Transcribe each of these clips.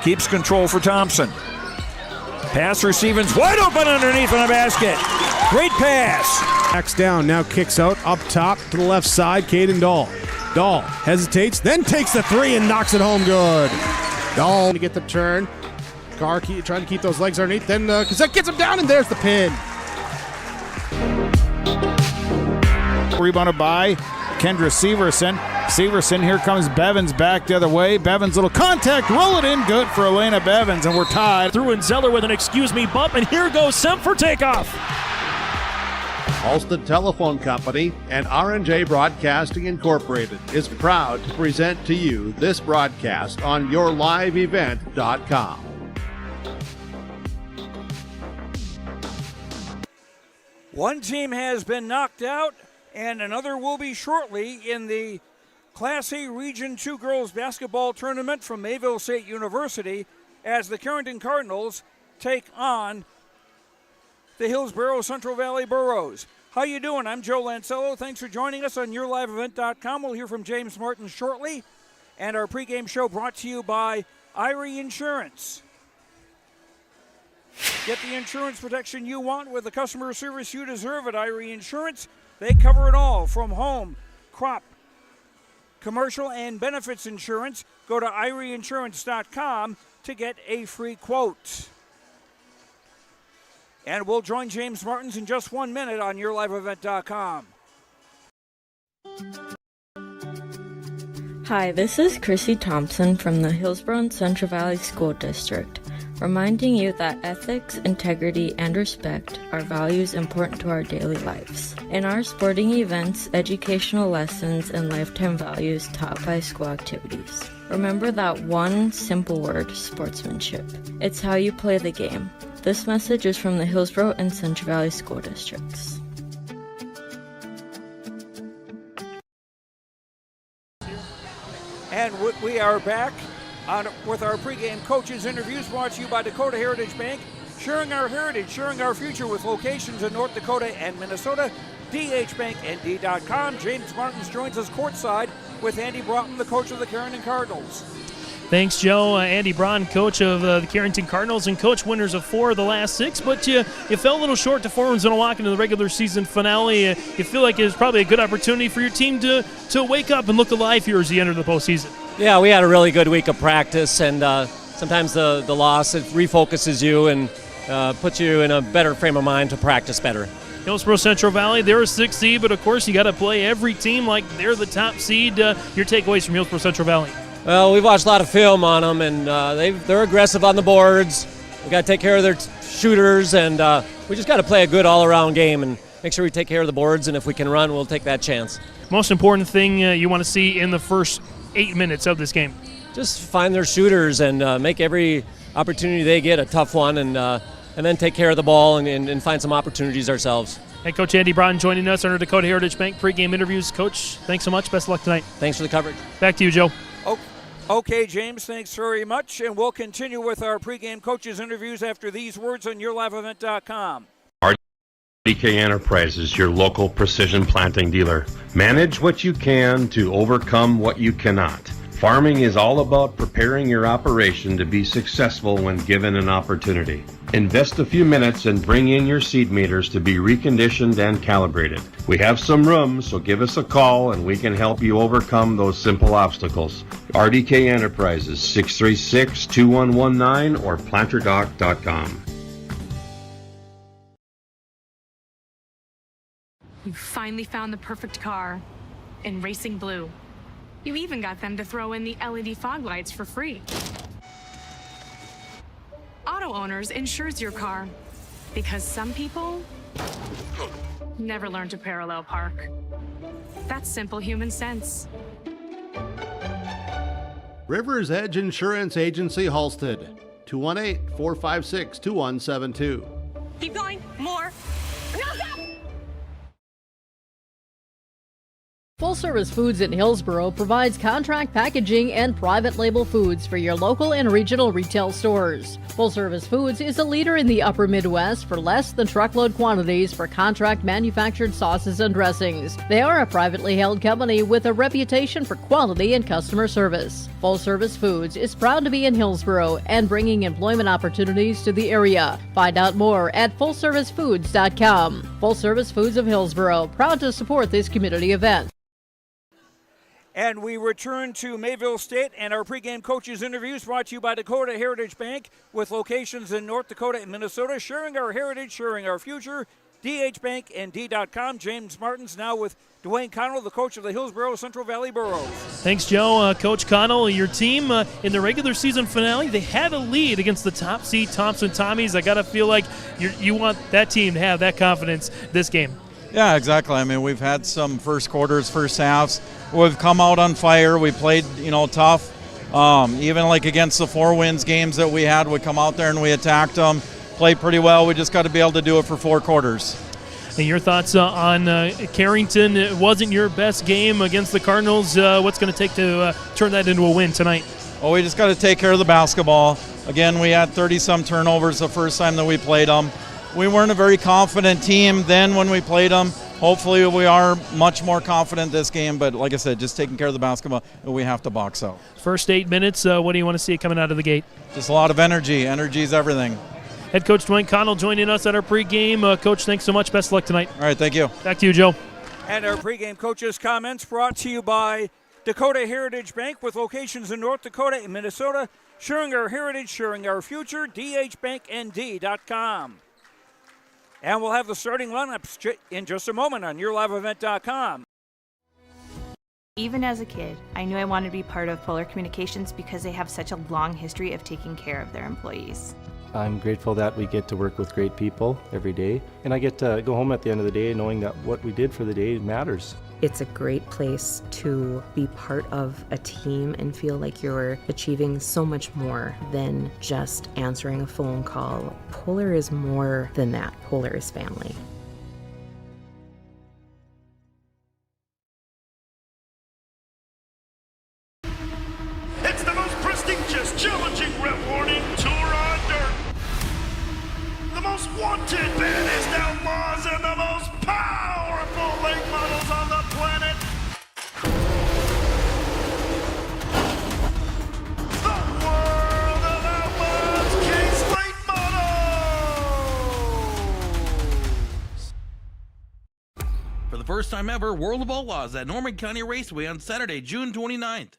Keeps control for Thompson. Pass for Stevens, wide open underneath on the basket. Great pass. Backs down, now kicks out, up top to the left side, Caden Dahl. Dahl hesitates, then takes the three and knocks it home good. Dahl to get the turn. Carr trying to keep those legs underneath, then Cassette gets him down, and there's the pin. Rebounded by Kendra Severson. Severson, here comes Bevins back the other way. Bevins, little contact, roll it in, good for Elena Bevins, and we're tied. Through and Zeller with an excuse me bump, and here goes Semp for takeoff. Halsted Telephone Company and R&J Broadcasting Incorporated is proud to present to you this broadcast on YourLiveEvent.com. One team has been knocked out, and another will be shortly in the Class A Region 2 Girls Basketball Tournament from Mayville State University as the Carrington Cardinals take on the Hillsboro-Central Valley Burros. How you doing? I'm Joe Lancello. Thanks for joining us on YourLiveEvent.com. We'll hear from James Martin shortly. And our pregame show brought to you by Irie Insurance. Get the insurance protection you want with the customer service you deserve at Irie Insurance. They cover it all from home, crop, commercial, and benefits insurance. Go to IrieInsurance.com to get a free quote. And we'll join James Martins in just 1 minute on YourLiveEvent.com. Hi, this is Chrissy Thompson from the Hillsboro-Central Valley School District, reminding you that ethics, integrity, and respect are values important to our daily lives. In our sporting events, educational lessons, and lifetime values taught by school activities. Remember that one simple word, sportsmanship. It's how you play the game. This message is from the Hillsboro and Central Valley School Districts. And we are back with our pregame coaches interviews brought to you by Dakota Heritage Bank, sharing our heritage, sharing our future with locations in North Dakota and Minnesota. DHBankND.com. James Martins joins us courtside with Andy Broughton, the coach of the Carrington Cardinals. Thanks, Joe. Andy Braun, coach of the Carrington Cardinals, and coach winners of 4 of the last 6, but you fell a little short to 4-0 into the regular season finale. You feel like it was probably a good opportunity for your team to wake up and look alive here as you enter the postseason. Yeah, we had a really good week of practice, and sometimes the loss, it refocuses you and puts you in a better frame of mind to practice better. Hillsboro-Central Valley, they're a 6th seed, but of course you got to play every team like they're the top seed. Your takeaways from Hillsboro-Central Valley? Well, we've watched a lot of film on them, and they're aggressive on the boards. We got to take care of their shooters, and we just got to play a good all-around game and make sure we take care of the boards, and if we can run, we'll take that chance. Most important thing you want to see in the first 8 minutes of this game? Just find their shooters and make every opportunity they get a tough one, and then take care of the ball and find some opportunities ourselves. Hey, Coach Andy Broughton joining us on our Dakota Heritage Bank pregame interviews. Coach, thanks so much. Best of luck tonight. Thanks for the coverage. Back to you, Joe. Okay, James, thanks very much. And we'll continue with our pregame coaches interviews after these words on YourLiveEvent.com. RDK Enterprises, your local precision planting dealer. Manage what you can to overcome what you cannot. Farming is all about preparing your operation to be successful when given an opportunity. Invest a few minutes and bring in your seed meters to be reconditioned and calibrated. We have some room, so give us a call and we can help you overcome those simple obstacles. RDK Enterprises, 636-2119 or planterdoc.com. You finally found the perfect car in racing blue. You even got them to throw in the LED fog lights for free. Auto Owners insures your car because some people never learn to parallel park. That's simple human sense. River's Edge Insurance Agency, Halsted, 218-456-2172. Keep going, more. No, stop! Full Service Foods in Hillsboro provides contract packaging and private label foods for your local and regional retail stores. Full Service Foods is a leader in the upper Midwest for less than truckload quantities for contract manufactured sauces and dressings. They are a privately held company with a reputation for quality and customer service. Full Service Foods is proud to be in Hillsboro and bringing employment opportunities to the area. Find out more at fullservicefoods.com. Full Service Foods of Hillsboro, proud to support this community event. And we return to Mayville State and our pregame coaches interviews brought to you by Dakota Heritage Bank with locations in North Dakota and Minnesota, sharing our heritage, sharing our future. DHBankND.com. James Martins now with Dwayne Connell, the coach of the Hillsboro-Central Valley Burros. Thanks, Joe. Coach Connell, your team in the regular season finale, they had a lead against the top seed Thompson Tommies. I got to feel like you want that team to have that confidence this game. Yeah, exactly. I mean, we've had some first quarters, first halves. We've come out on fire. We played, tough. Even like against the Four Winds games that we had, we come out there and we attacked them, played pretty well. We just got to be able to do it for 4 quarters. And your thoughts on Carrington? It wasn't your best game against the Cardinals. What's going to take to turn that into a win tonight? Well, we just got to take care of the basketball. Again, we had 30-some turnovers the first time that we played them. We weren't a very confident team then when we played them. Hopefully we are much more confident this game, but like I said, just taking care of the basketball, we have to box out. First 8 minutes, what do you want to see coming out of the gate? Just a lot of energy. Energy is everything. Head coach Dwayne Connell joining us at our pregame. Coach, thanks so much. Best of luck tonight. All right, thank you. Back to you, Joe. And our pregame coaches' comments brought to you by Dakota Heritage Bank with locations in North Dakota and Minnesota, sharing our heritage, sharing our future, DHBankND.com. And we'll have the starting lineups in just a moment on YourLiveEvent.com. Even as a kid, I knew I wanted to be part of Polar Communications because they have such a long history of taking care of their employees. I'm grateful that we get to work with great people every day, and I get to go home at the end of the day knowing that what we did for the day matters. It's a great place to be part of a team and feel like you're achieving so much more than just answering a phone call. Polar is more than that. Polar is family. It's the most prestigious, challenging, rewarding tour on dirt. The most wanted, baddest outlaws, and the most powerful late models on the planet. The world of outlaws, King's Late Models. For the first time ever, World of Outlaws at Norman County Raceway on Saturday, June 29th.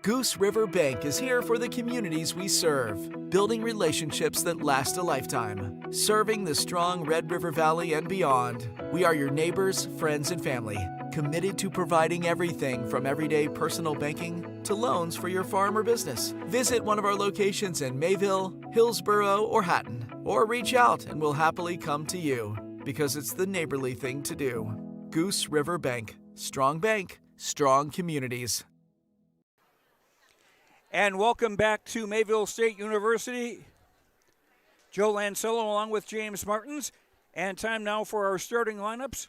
Goose River Bank is here for the communities we serve, building relationships that last a lifetime. Serving the strong Red River Valley and beyond, we are your neighbors, friends, and family, committed to providing everything from everyday personal banking to loans for your farm or business. Visit one of our locations in Mayville, Hillsboro, or Hatton, or reach out and we'll happily come to you, because it's the neighborly thing to do. Goose River Bank. Strong bank, strong communities. And welcome back to Mayville State University. Joe Lancello along with James Martins. And time now for our starting lineups.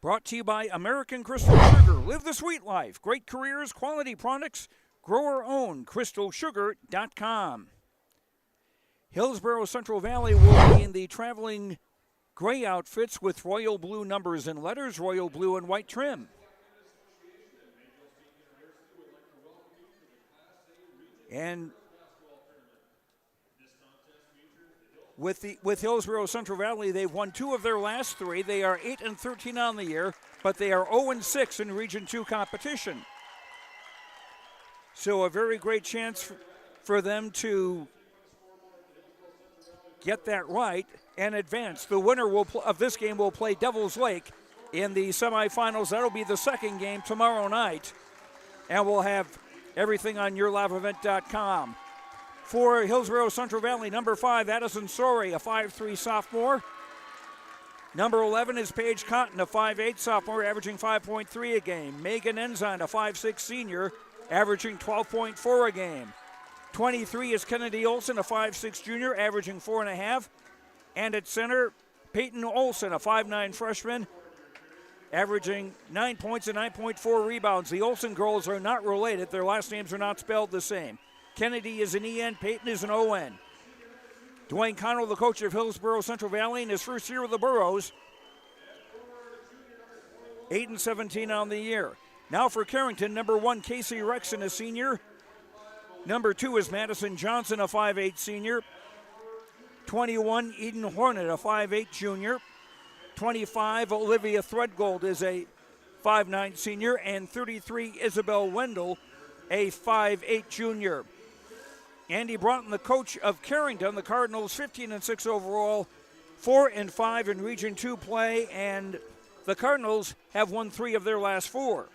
Brought to you by American Crystal Sugar. Live the sweet life. Great careers, quality products. Grower owned. CrystalSugar.com. Hillsboro-Central Valley will be in the traveling gray outfits with royal blue numbers and letters, royal blue and white trim. And with Hillsboro-Central Valley, they've won 2 of their last 3. They are 8-13 on the year, but they are 0-6 in Region 2 competition. So a very great chance for them to get that right. and advance. The winner of this game will play Devils Lake in the semifinals. That'll be the second game tomorrow night. And we'll have everything on yourliveevent.com. For Hillsboro-Central Valley, number 5, Addison Sorey, a 5'3 sophomore. Number 11 is Paige Cotton, a 5'8 sophomore, averaging 5.3 a game. Megan Ensign, a 5'6 senior, averaging 12.4 a game. 23 is Kennedy Olson, a 5'6 junior, averaging 4.5. And at center, Peyton Olson, a 5'9 freshman, averaging 9 points and 9.4 rebounds. The Olson girls are not related. Their last names are not spelled the same. Kennedy is an EN, Peyton is an ON. Dwayne Connell, the coach of Hillsboro-Central Valley in his first year with the Burros. 8-17 on the year. Now for Carrington, number 1, Casey Rexon, a senior. Number 2 is Madison Johnson, a 5'8 senior. 21, Eden Hornet, a 5'8 junior. 25, Olivia Threadgold is a 5'9 senior. And 33, Isabel Wendell, a 5'8 junior. Andy Broughton, the coach of Carrington, the Cardinals 15-6 overall, 4-5 in Region 2 play, and the Cardinals have won 3 of their last 4.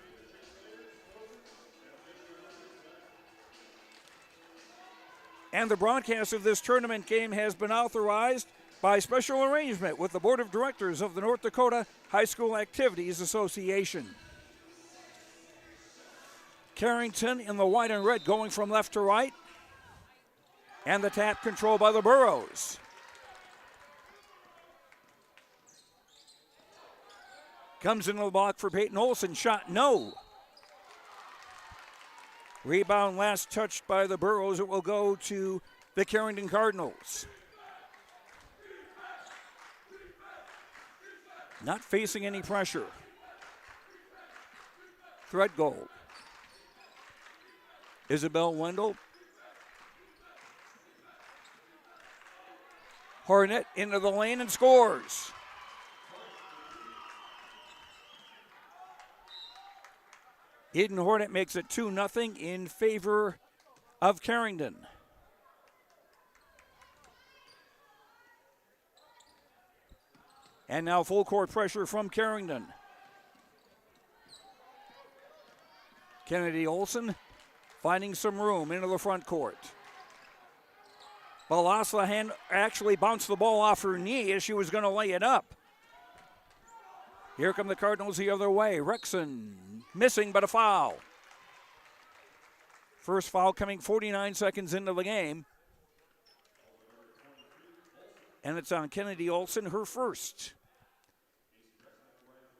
And the broadcast of this tournament game has been authorized by special arrangement with the Board of Directors of the North Dakota High School Activities Association. Carrington in the white and red going from left to right. And the tap controlled by the Burros. Comes into the block for Peyton Olson. Shot no. Rebound last touched by the Burros. It will go to the Carrington Cardinals. Not facing any pressure. Threadgold. Isabel Wendell. Hornet into the lane and scores. Eden Hornet makes it 2-0 in favor of Carrington. And now full court pressure from Carrington. Kennedy Olson finding some room into the front court. Balasla actually bounced the ball off her knee as she was going to lay it up. Here come the Cardinals the other way. Rexon missing, but a foul. First foul coming 49 seconds into the game. And it's on Kennedy Olson, her first.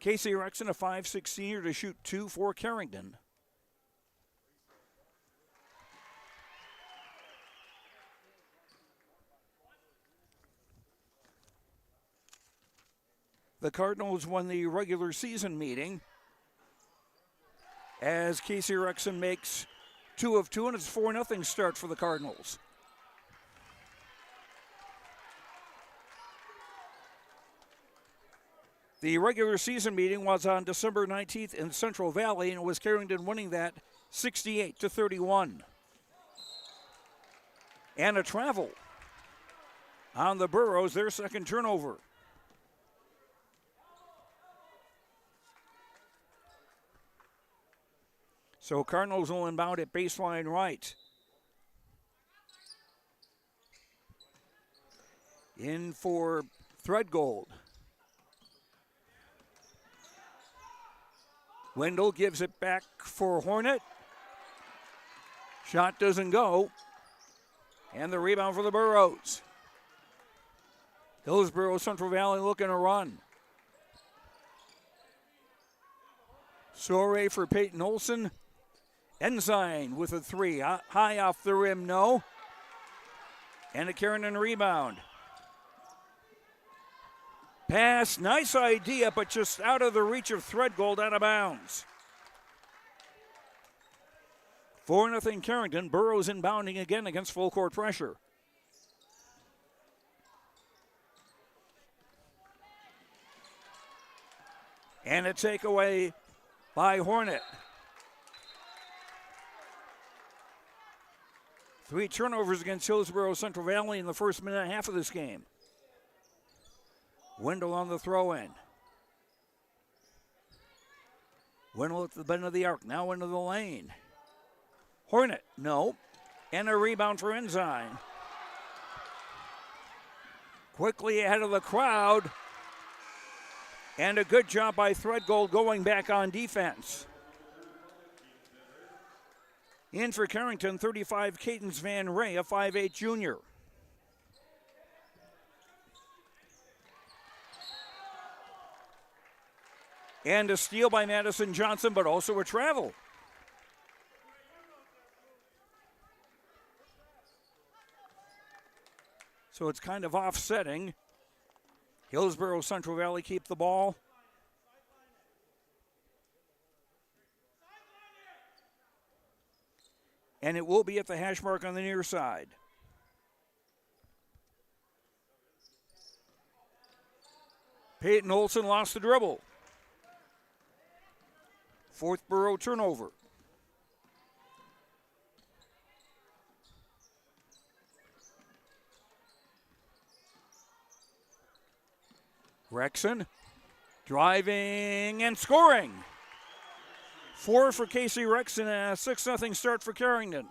Casey Rexon, a 5'6 senior, to shoot 2 for Carrington. The Cardinals won the regular season meeting as Casey Rexon makes 2 of 2, and it's 4-0 start for the Cardinals. The regular season meeting was on December 19th in Central Valley, and it was Carrington winning that 68-31. And a travel on the Burros, their second turnover. So Cardinals will inbound at baseline right. In for Threadgold. Wendell gives it back for Hornet. Shot doesn't go. And the rebound for the Burros. Hillsboro-Central Valley looking to run. Sorey for Peyton Olson. Ensign with a 3. High off the rim, no. And a Carrington rebound. Pass, nice idea, but just out of the reach of Threadgold, out of bounds. 4-0 Carrington. Burros inbounding again against full court pressure. And a takeaway by Hornet. 3 turnovers against Hillsboro-Central Valley in the first minute and a half of this game. Wendell on the throw in. Wendell at the bend of the arc, now into the lane. Hornet, no. And a rebound for Ensign. Quickly ahead of the crowd. And a good job by Threadgold going back on defense. In for Carrington, 35, Cadence Van Ray, a 5'8 junior. And a steal by Madison Johnson, but also a travel. So it's kind of offsetting. Hillsboro-Central Valley keep the ball. And it will be at the hash mark on the near side. Peyton Olson lost the dribble. Fourth Borough turnover. Rexon driving and scoring. 4 for Casey Rexon and a 6-0 start for Carrington.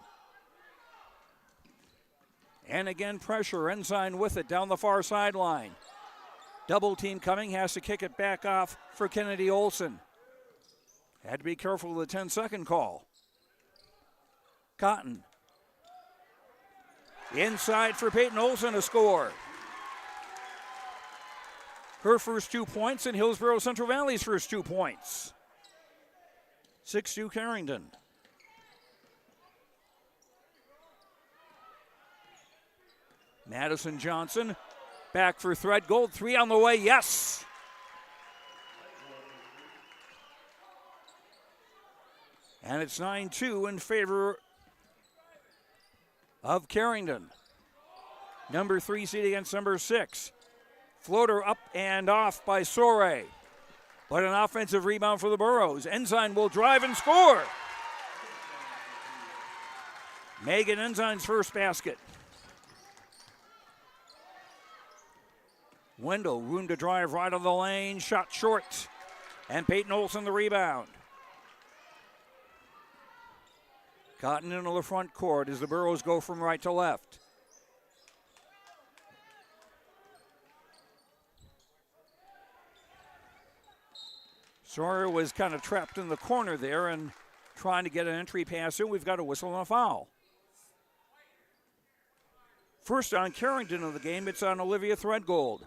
And again, pressure. Ensign with it down the far sideline. Double team coming, has to kick it back off for Kennedy Olson. Had to be careful of the 10-second call. Cotton. Inside for Peyton Olson to score. Her first 2 points and Hillsboro-Central Valley's first 2 points. 6-2 Carrington. Madison Johnson back for Threadgold. 3 on the way, yes. And it's 9-2 in favor of Carrington. Number 3 seed against number 6. Floater up and off by Sore. But an offensive rebound for the Burros. Ensign will drive and score. Megan Ensign's first basket. Wendell, room to drive right on the lane. Shot short. And Peyton Olson the rebound. Cotton into the front court as the Burros go from right to left. Sawyer was kind of trapped in the corner there and trying to get an entry pass in. We've got a whistle and a foul. First on Carrington of the game, it's on Olivia Threadgold.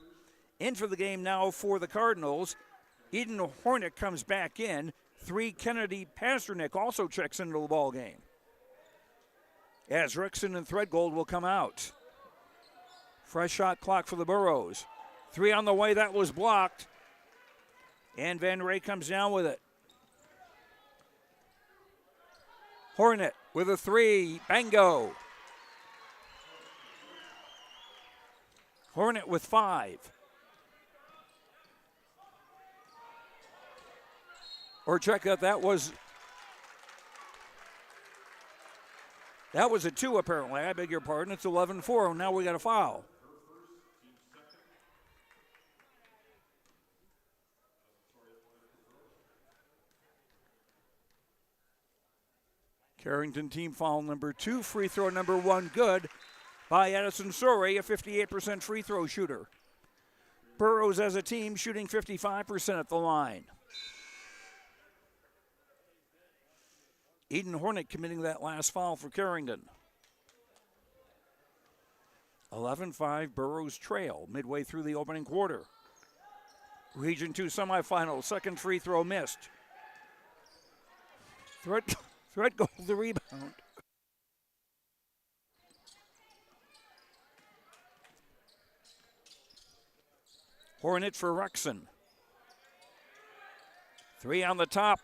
In for the game now for the Cardinals. Eden Hornick comes back in. 3, Kennedy Pasternak also checks into the ball game. As Rexon and Threadgold will come out. Fresh shot clock for the Burros. 3 on the way, that was blocked. And Van Ray comes down with it. Hornet with a 3, bango. Hornet with 5. Or check out, that was a 2 apparently. I beg your pardon. It's 11-4. Now we got a foul. Carrington team foul number 2, free throw number 1 good by Addison Sore, a 58% free throw shooter. Burros as a team shooting 55% at the line. Eden Hornick committing that last foul for Carrington. 11-5 Burros trail midway through the opening quarter. Region 2 semifinals, second free throw missed. Threadgold the rebound. Hornet for Rexon. 3 on the top.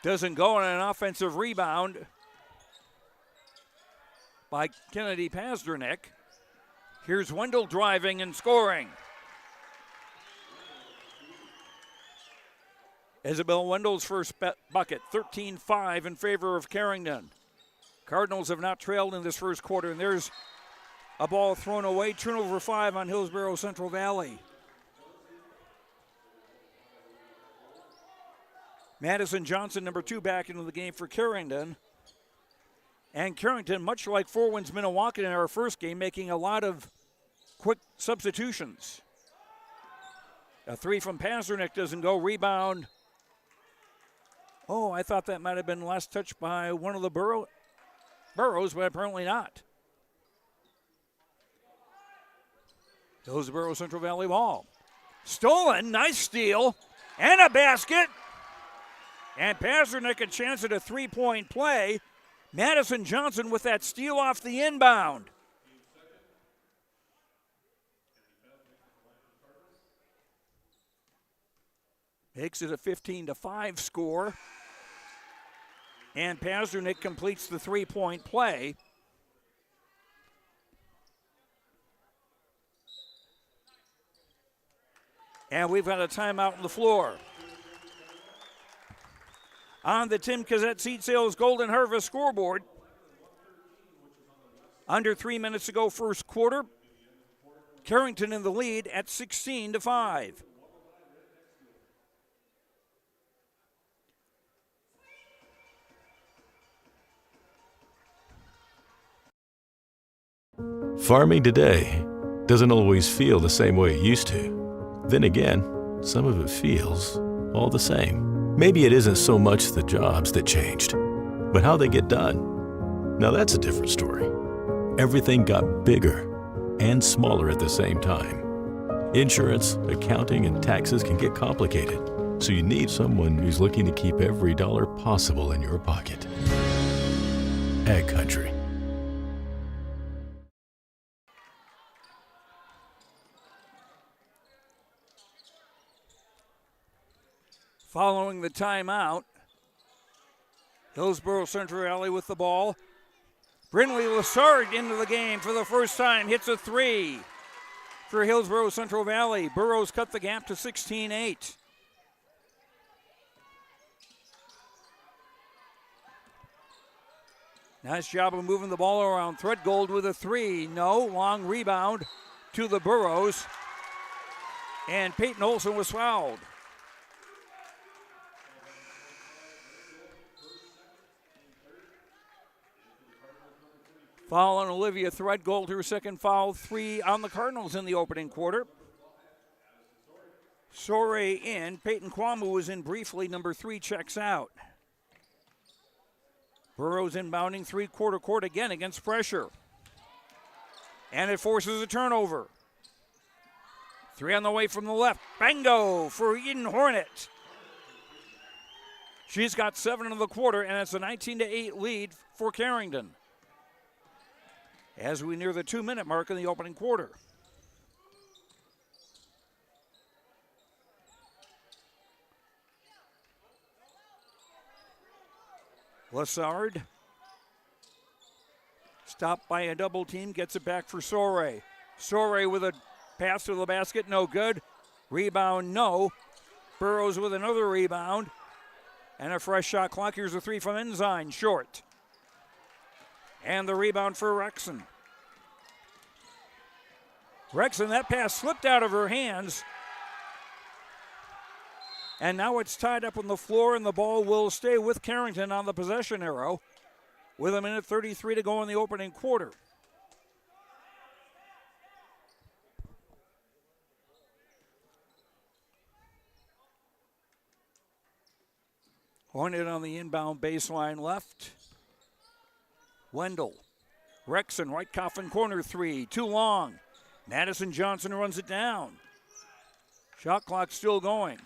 Doesn't go on an offensive rebound by Kennedy Pasternak. Here's Wendell driving and scoring. Isabel Wendell's first bucket, 13-5 in favor of Carrington. Cardinals have not trailed in this first quarter, and there's A ball thrown away. Turnover 5 on Hillsboro-Central Valley. Madison Johnson, number 2, back into the game for Carrington. And Carrington, much like Four Winds Minnewaca in our first game, making a lot of quick substitutions. A 3 from Pazernick doesn't go. Rebound. Oh, I thought that might have been last touched by one of the Burrows, but apparently not. Hillsboro-Central Valley ball. Stolen, nice steal, and a basket. And Pazernick a chance at a 3-point play. Madison Johnson with that steal off the inbound. Makes it a 15-5 score. And Pazernick completes the 3-point play. And we've got a timeout on the floor. On the Tim Cassette Seed Sales Golden Harvest scoreboard. Under 3 minutes to go first quarter. Carrington in the lead at 16-5. Farming today doesn't always feel the same way it used to. Then again, some of it feels all the same. Maybe it isn't so much the jobs that changed, but how they get done. Now that's a different story. Everything got bigger and smaller at the same time. Insurance, accounting, and taxes can get complicated, so you need someone who's looking to keep every dollar possible in your pocket. Ag Country. Following the timeout, Hillsboro-Central Valley with the ball. Brindley Lassard into the game for the first time, hits a 3 for Hillsboro-Central Valley. Burrows cut the gap to 16-8. Nice job of moving the ball around. Threadgold with a 3. No, long rebound to the Burrows. And Peyton Olson was fouled. Foul on Olivia Threadgold, her second foul, 3 on the Cardinals in the opening quarter. Soray in. Peyton Kwamu was in briefly. Number 3 checks out. Burrows inbounding three-quarter court again against pressure. And it forces a turnover. 3 on the way from the left. Bango for Eden Hornet. She's got 7 in the quarter, and it's a 19-8 lead for Carrington as we near the 2-minute mark in the opening quarter. Lassard, stopped by a double team, gets it back for Soray. Soray with a pass to the basket, no good. Rebound, no. Burrows with another rebound. And a fresh shot clock. Here's a 3 from Ensign, short. And the rebound for Rexon. Rexon, that pass slipped out of her hands. And now it's tied up on the floor, and the ball will stay with Carrington on the possession arrow with 1:33 to go in the opening quarter. Hornet on the inbound baseline left. Wendell. Rexon, right coffin corner 3, too long. Madison Johnson runs it down. Shot clock still going.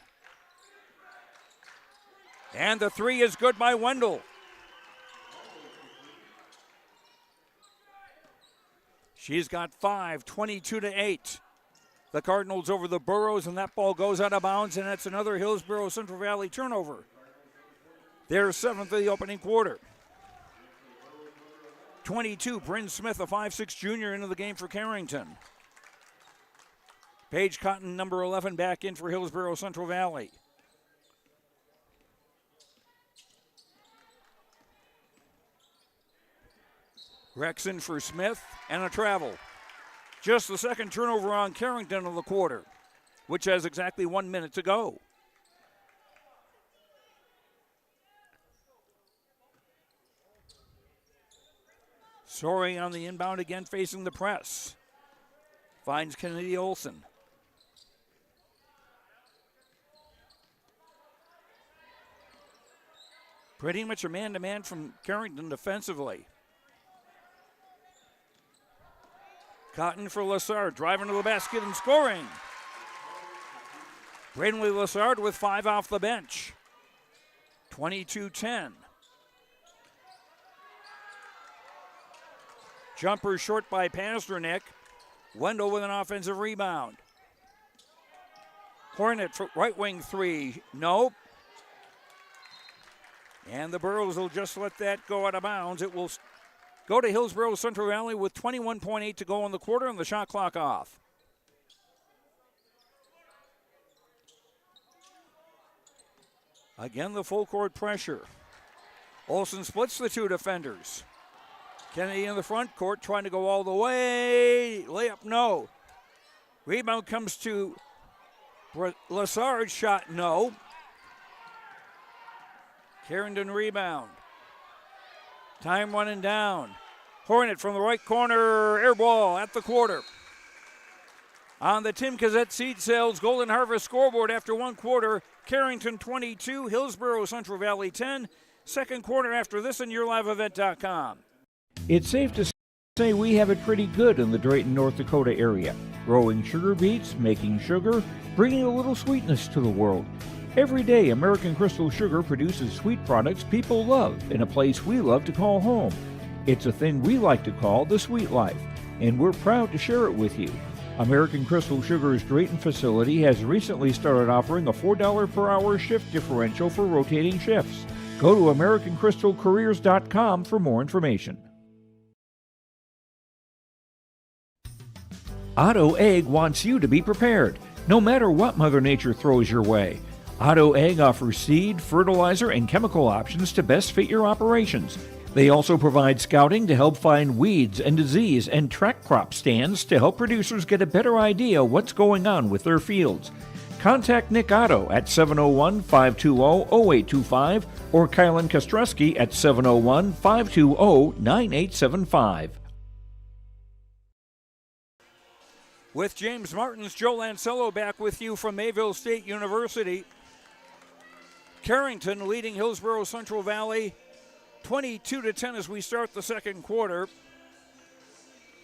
And the 3 is good by Wendell. She's got 5, 22-8. The Cardinals over the Burrows, and that ball goes out of bounds, and it's another Hillsboro-Central Valley turnover. Their 7th of the opening quarter. 22, Bryn Smith, a 5'6" junior, into the game for Carrington. Paige Cotton, number 11, back in for Hillsboro-Central Valley. Rexon for Smith, and a travel. Just the second turnover on Carrington of the quarter, which has exactly 1 minute to go. Soaring on the inbound again, facing the press. Finds Kennedy Olson. Pretty much a man-to-man from Carrington defensively. Cotton for Lassard, driving to the basket and scoring. Bradenley Lassard with 5 off the bench. 22-10. Jumper short by Pasternak. Wendell with an offensive rebound. Hornet for right wing 3. Nope. And the Burros will just let that go out of bounds. It will go to Hillsboro-Central Valley with 21.8 to go in the quarter and the shot clock off. Again, the full court pressure. Olsen splits the two defenders. Kennedy in the front court trying to go all the way. Layup, no. Rebound comes to Lassard. Shot, no. Carrington rebound. Time running down. Hornet from the right corner. Air ball at the quarter. On the Tim Cassette Seed Sales Golden Harvest scoreboard after 1 quarter, Carrington 22, Hillsboro-Central Valley 10. Second quarter after this on YourLiveEvent.com. It's safe to say we have it pretty good in the Drayton, North Dakota area. Growing sugar beets, making sugar, bringing a little sweetness to the world. Every day, American Crystal Sugar produces sweet products people love in a place we love to call home. It's a thing we like to call the sweet life, and we're proud to share it with you. American Crystal Sugar's Drayton facility has recently started offering a $4 per hour shift differential for rotating shifts. Go to AmericanCrystalCareers.com for more information. Otto Egg wants you to be prepared, no matter what Mother Nature throws your way. Otto Egg offers seed, fertilizer, and chemical options to best fit your operations. They also provide scouting to help find weeds and disease and track crop stands to help producers get a better idea what's going on with their fields. Contact Nick Otto at 701-520-0825 or Kylan Kostreski at 701-520-9875. With James Martins, Joe Lancello back with you from Mayville State University. Carrington leading Hillsboro-Central Valley 22-10 as we start the second quarter.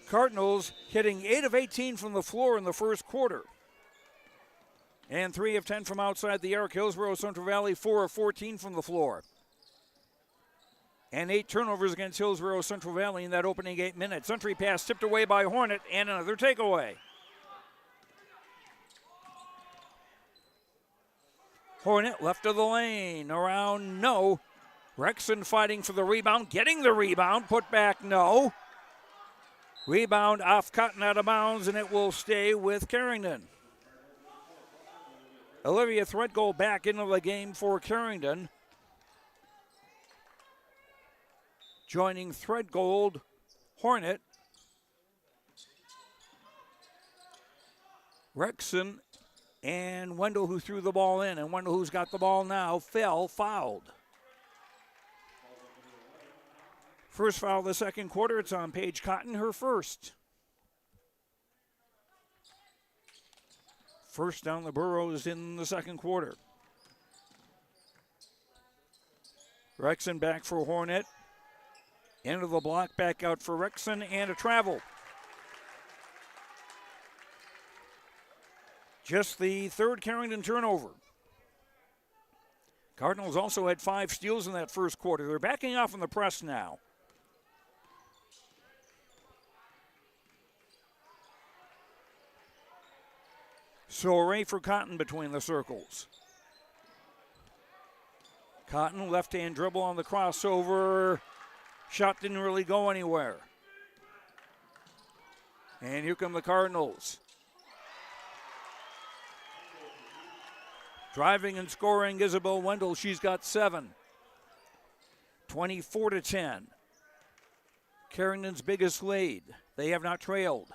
Cardinals hitting 8 of 18 from the floor in the first quarter. And 3 of 10 from outside the arc. Hillsboro-Central Valley 4 of 14 from the floor. And 8 turnovers against Hillsboro-Central Valley in that opening 8 minutes. Entry pass tipped away by Hornet and another takeaway. Hornet left of the lane, around, no. Rexon fighting for the rebound, getting the rebound, put back, no. Rebound off Cotton out of bounds, and it will stay with Carrington. Olivia Threadgold back into the game for Carrington. Joining Threadgold, Hornet. Rexon and Wendell, who threw the ball in, and Wendell, who's got the ball now, fouled. First foul of the second quarter. It's on Paige Cotton, her first. First down the Burros in the second quarter. Rexon back for Hornet. Into the block, back out for Rexon, and a travel. Just the third Carrington turnover. Cardinals also had 5 steals in that first quarter. They're backing off in the press now. Soray for Cotton between the circles. Cotton, left-hand dribble on the crossover. Shot didn't really go anywhere. And here come the Cardinals. Driving and scoring, Isabel Wendell. She's got 7. 24-10. Carrington's biggest lead. They have not trailed.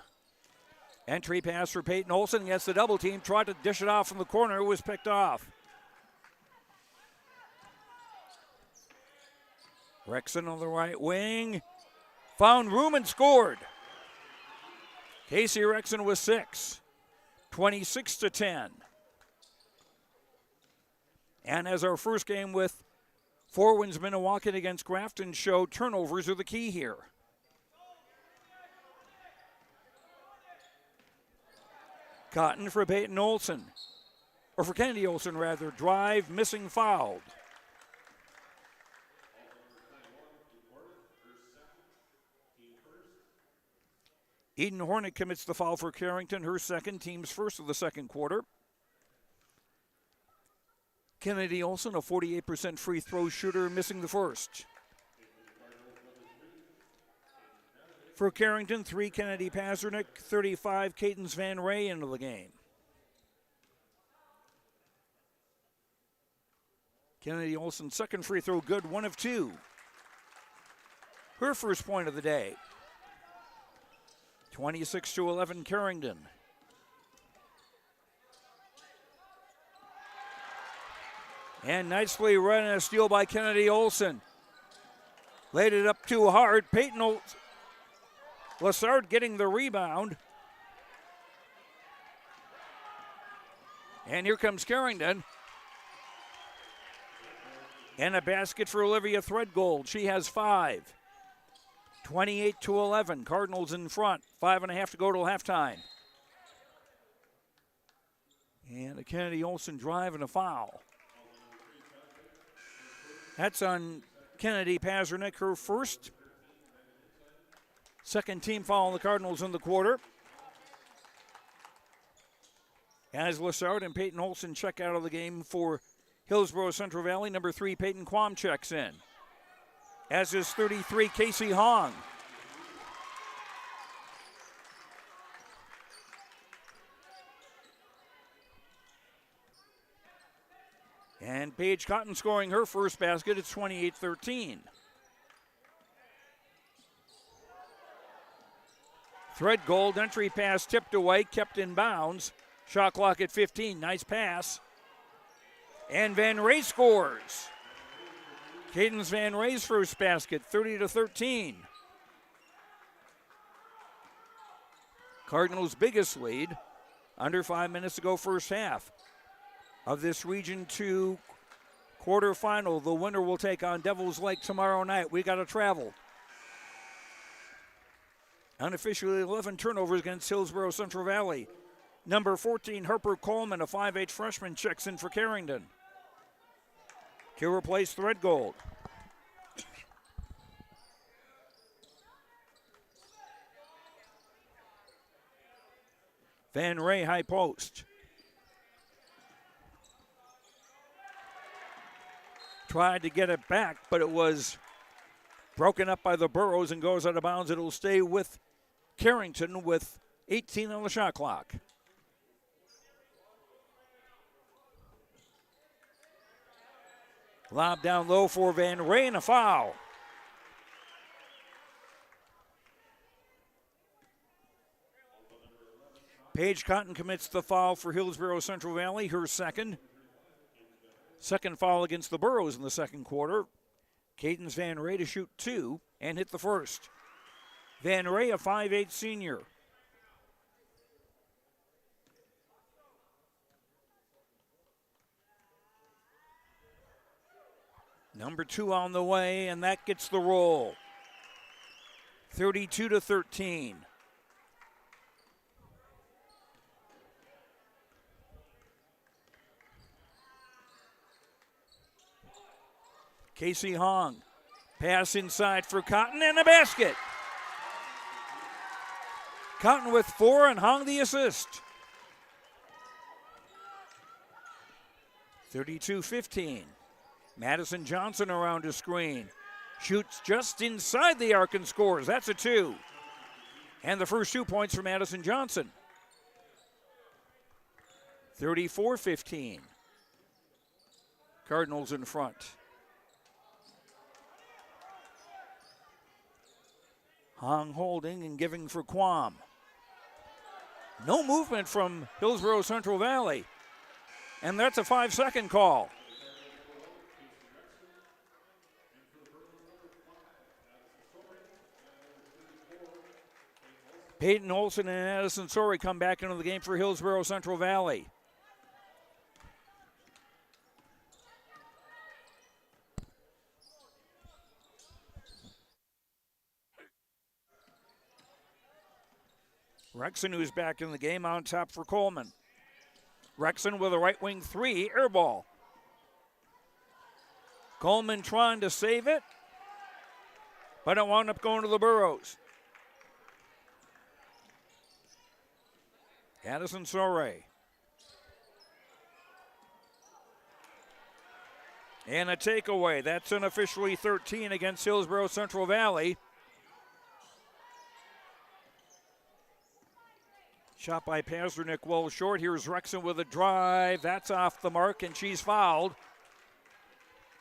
Entry pass for Peyton Olson against the double team. Tried to dish it off from the corner. It was picked off. Rexon on the right wing. Found room and scored. Casey Rexon with 6. 26-10. And as our first game with Four Winds Minnewacan against Grafton showed, turnovers are the key here. Cotton for Peyton Olson, or for Kennedy Olson rather. Drive, missing, fouled. Eden Hornick commits the foul for Carrington, her second, team's first of the second quarter. Kennedy Olson, a 48% free throw shooter, missing the first. For Carrington, 3 Kennedy Pazernick, 35 Cadence Van Ray into the game. Kennedy Olson, second free throw good, 1 of 2. Her first point of the day. 26-11 Carrington. And nicely run and a steal by Kennedy Olson. Laid it up too hard. Peyton Olson. Lassard getting the rebound. And here comes Carrington. And a basket for Olivia Threadgold. She has 5. 28-11. Cardinals in front. 5.5 to go till halftime. And a Kennedy Olson drive and a foul. That's on Kennedy Pazernick, her first. Second team foul on the Cardinals in the quarter. As Lassard and Peyton Olson check out of the game for Hillsboro-Central Valley, number 3 Peyton Quam checks in. As is 33 Casey Hong. And Paige Cotton scoring her first basket. It's 28-13. Threadgold entry pass tipped away, kept in bounds. Shot clock at 15. Nice pass. And Van Ray scores. Cadence Van Ray's first basket, 30-13. Cardinals' biggest lead. Under 5 minutes to go first half of this Region 2 quarterfinal. The winner will take on Devils Lake tomorrow night. We got to travel. Unofficially 11 turnovers against Hillsboro-Central Valley. Number 14, Harper Coleman, a 5'8 freshman, checks in for Carrington. To replace Threadgold. Van Ray high post. Tried to get it back, but it was broken up by the Burrows and goes out of bounds. It'll stay with Carrington with 18 on the shot clock. Lob down low for Van Ray and a foul. Paige Cotton commits the foul for Hillsboro-Central Valley, her second. Second foul against the Burrows in the second quarter. Cadence Van Ray to shoot 2 and hit the first. Van Ray, a 5'8 senior. Number 2 on the way, and that gets the roll. 32-13. Casey Hong. Pass inside for Cotton and a basket. Cotton with 4 and Hong the assist. 32-15. Madison Johnson around a screen. Shoots just inside the arc and scores. That's a 2. And the first 2 points for Madison Johnson. 34-15. Cardinals in front. Hong holding and giving for Quam. No movement from Hillsboro-Central Valley. And that's a 5-second call. Peyton Olson and Addison Sorey come back into the game for Hillsboro-Central Valley. Rexon, who's back in the game, on top for Coleman. Rexon with a right wing three, air ball. Coleman trying to save it, but it wound up going to the Burros. Addison Sorey. And a takeaway. That's unofficially 13 against Hillsboro-Central Valley. Shot by Pazdernick well short. Here's Rexon with a drive. That's off the mark, and she's fouled.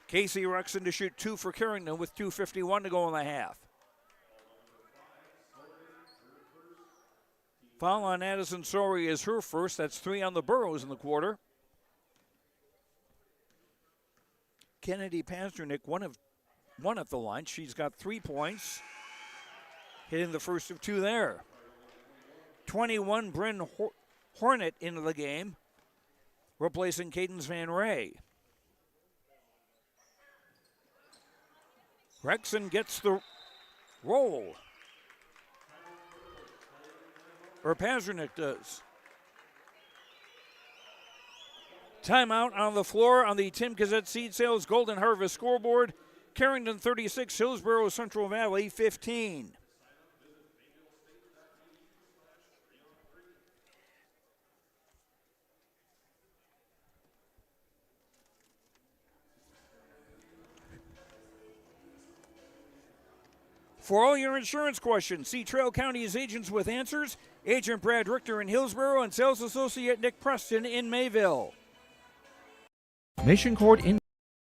Casey Rexon to shoot 2 for Carrington with 2:51 to go in the half. Foul on Addison Sorey is her first. That's 3 on the Burros in the quarter. Kennedy Pazdernick, one at the line. She's got 3 points, hitting the first of 2 there. 21, Bryn Hornet into the game, replacing Cadence Van Ray. Rexon gets the roll. Or Pazdernick does. Timeout on the floor on the Tim Gazette Seed Sales Golden Harvest scoreboard. Carrington 36, Hillsboro-Central Valley 15. For all your insurance questions, see Trail County's agents with answers. Agent Brad Richter in Hillsboro and Sales Associate Nick Preston in Mayville. Mission Court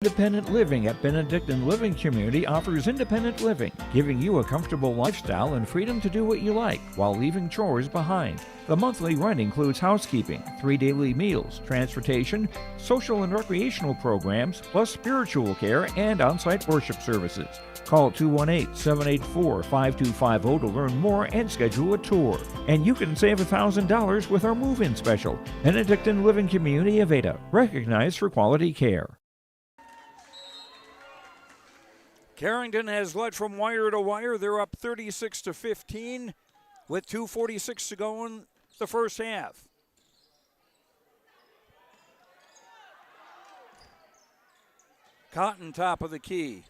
Independent Living at Benedictine Living Community offers independent living, giving you a comfortable lifestyle and freedom to do what you like while leaving chores behind. The monthly rent includes housekeeping, 3 daily meals, transportation, social and recreational programs, plus spiritual care and on-site worship services. Call 218-784-5250 to learn more and schedule a tour. And you can save $1,000 with our move-in special. Benedictine Living Community of Ada, recognized for quality care. Carrington has led from wire to wire. They're up 36-15 with 2:46 to go in the first half. Cotton top of the key.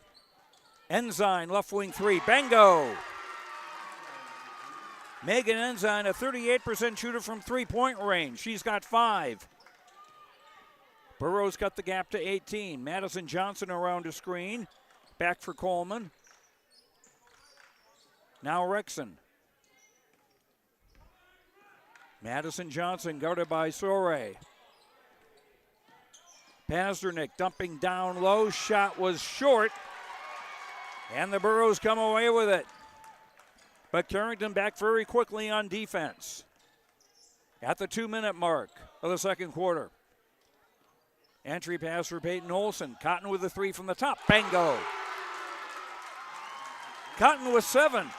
Ensign left wing 3. Bango. Megan Ensign, a 38% shooter from 3-point range. She's got 5. Burrows cut the gap to 18. Madison Johnson around a screen. Back for Coleman. Now Rexon. Madison Johnson guarded by Sorey. Pazdernick dumping down low. Shot was short. And the Burros come away with it. But Carrington back very quickly on defense. At the 2-minute mark of the second quarter. Entry pass for Peyton Olson. Cotton with the 3 from the top. Bango. Cotton with 7.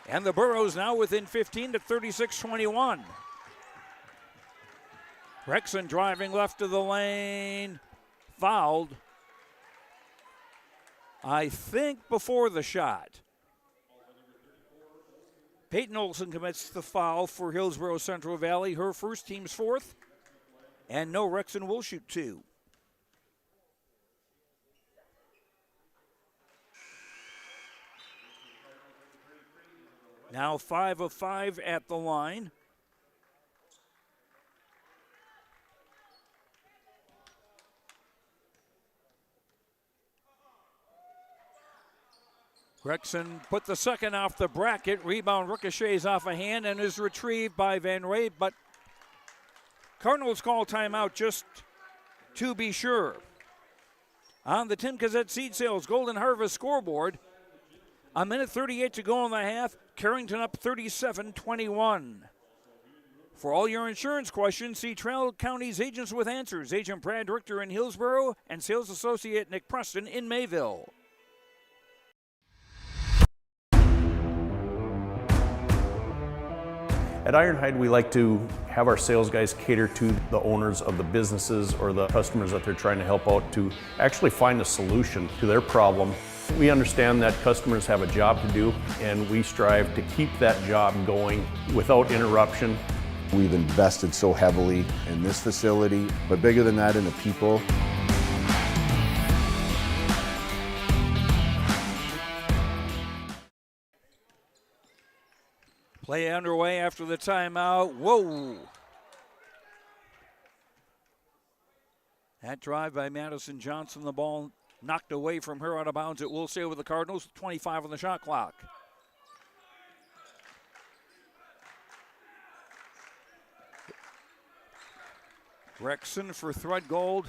And the Burros now within 15 to 36-21. Rexon driving left of the lane. Fouled. I think before the shot. Peyton Olson commits the foul for Hillsboro-Central Valley. Her first, team's 4th. And no, Rexon will shoot 2. Now 5 of 5 at the line. Rexon put the second off the bracket. Rebound ricochets off a hand and is retrieved by Van Ray, but Cardinals call timeout just to be sure. On the Tim Gazette Seed Sales Golden Harvest scoreboard, 1:38 to go in the half. Carrington up 37-21. For all your insurance questions, see Traill County's Agents with Answers. Agent Brad Richter in Hillsboro and Sales Associate Nick Preston in Mayville. At Ironhide, we like to have our sales guys cater to the owners of the businesses or the customers that they're trying to help out to actually find a solution to their problem. We understand that customers have a job to do, and we strive to keep that job going without interruption. We've invested so heavily in this facility, but bigger than that, in the people. Play underway after the timeout. Whoa! That drive by Madison Johnson, the ball knocked away from her out of bounds. It will stay with the Cardinals, 25 on the shot clock. Rexon for Threadgold.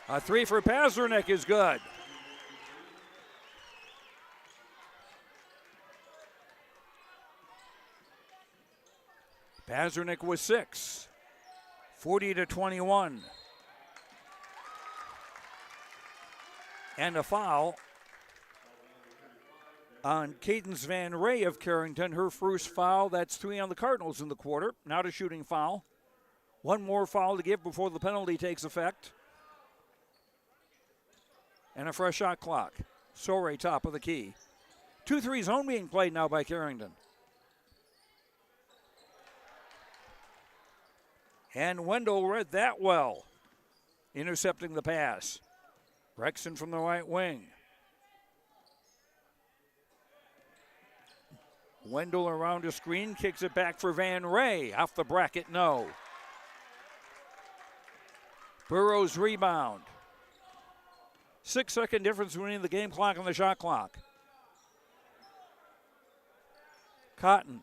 A three for Pazernik is good. Pazernik with 6. 40-21. And a foul on Cadence Van Ray of Carrington. Her first foul. That's 3 on the Cardinals in the quarter. Not a shooting foul. One more foul to give before the penalty takes effect. And a fresh shot clock. Sorey top of the key. 2-3 zone being played now by Carrington. And Wendell read that well, intercepting the pass. Rexon from the right wing. Wendell around a screen, kicks it back for Van Ray. Off the bracket, no. Burrows rebound. 6-second difference between the game clock and the shot clock. Cotton.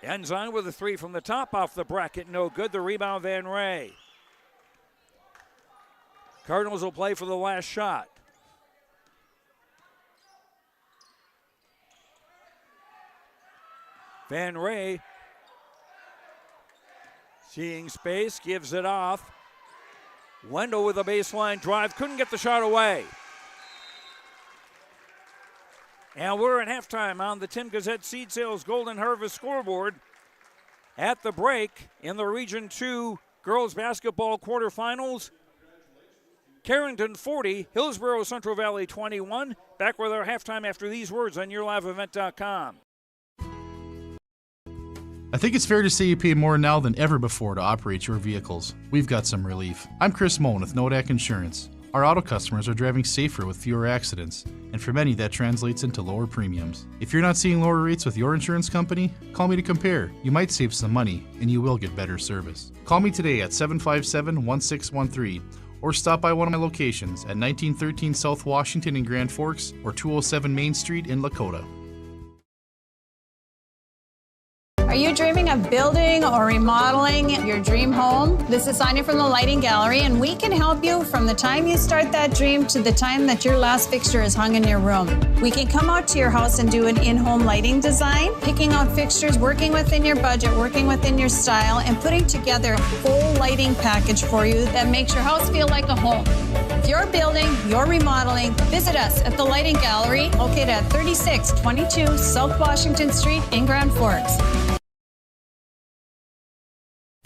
Ensign with a 3 from the top off the bracket, no good. The rebound, Van Ray. Cardinals will play for the last shot. Van Ray, seeing space, gives it off. Wendell with a baseline drive, couldn't get the shot away. And we're at halftime on the Tim Gazette Seed Sales Golden Harvest scoreboard. At the break in the Region 2 girls basketball quarterfinals, Carrington 40, Hillsboro-Central Valley 21. Back with our halftime after these words on YourLiveEvent.com. I think it's fair to say you pay more now than ever before to operate your vehicles. We've got some relief. I'm Chris Moen with Nodak Insurance. Our auto customers are driving safer with fewer accidents, and for many that translates into lower premiums. If you're not seeing lower rates with your insurance company, call me to compare. You might save some money, and you will get better service. Call me today at 757-1613, or stop by one of my locations at 1913 South Washington in Grand Forks or 207 Main Street in Lakota. Are you dreaming of building or remodeling your dream home? This is Sonia from the Lighting Gallery, and we can help you from the time you start that dream to the time that your last fixture is hung in your room. We can come out to your house and do an in-home lighting design, picking out fixtures, working within your budget, working within your style, and putting together a full lighting package for you that makes your house feel like a home. If you're building, you're remodeling, visit us at the Lighting Gallery, located at 3622 South Washington Street in Grand Forks.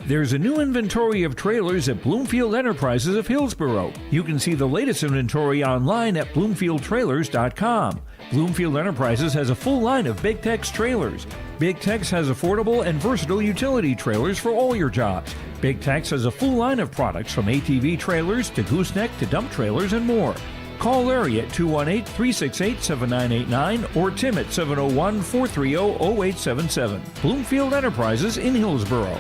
There's a new inventory of trailers at Bloomfield Enterprises of Hillsboro. You can see the latest inventory online at BloomfieldTrailers.com. Bloomfield Enterprises has a full line of Big Tex trailers. Big Tex has affordable and versatile utility trailers for all your jobs. Big Tex has a full line of products from ATV trailers to gooseneck to dump trailers and more. Call Larry at 218-368-7989 or Tim at 701-430-0877. Bloomfield Enterprises in Hillsboro.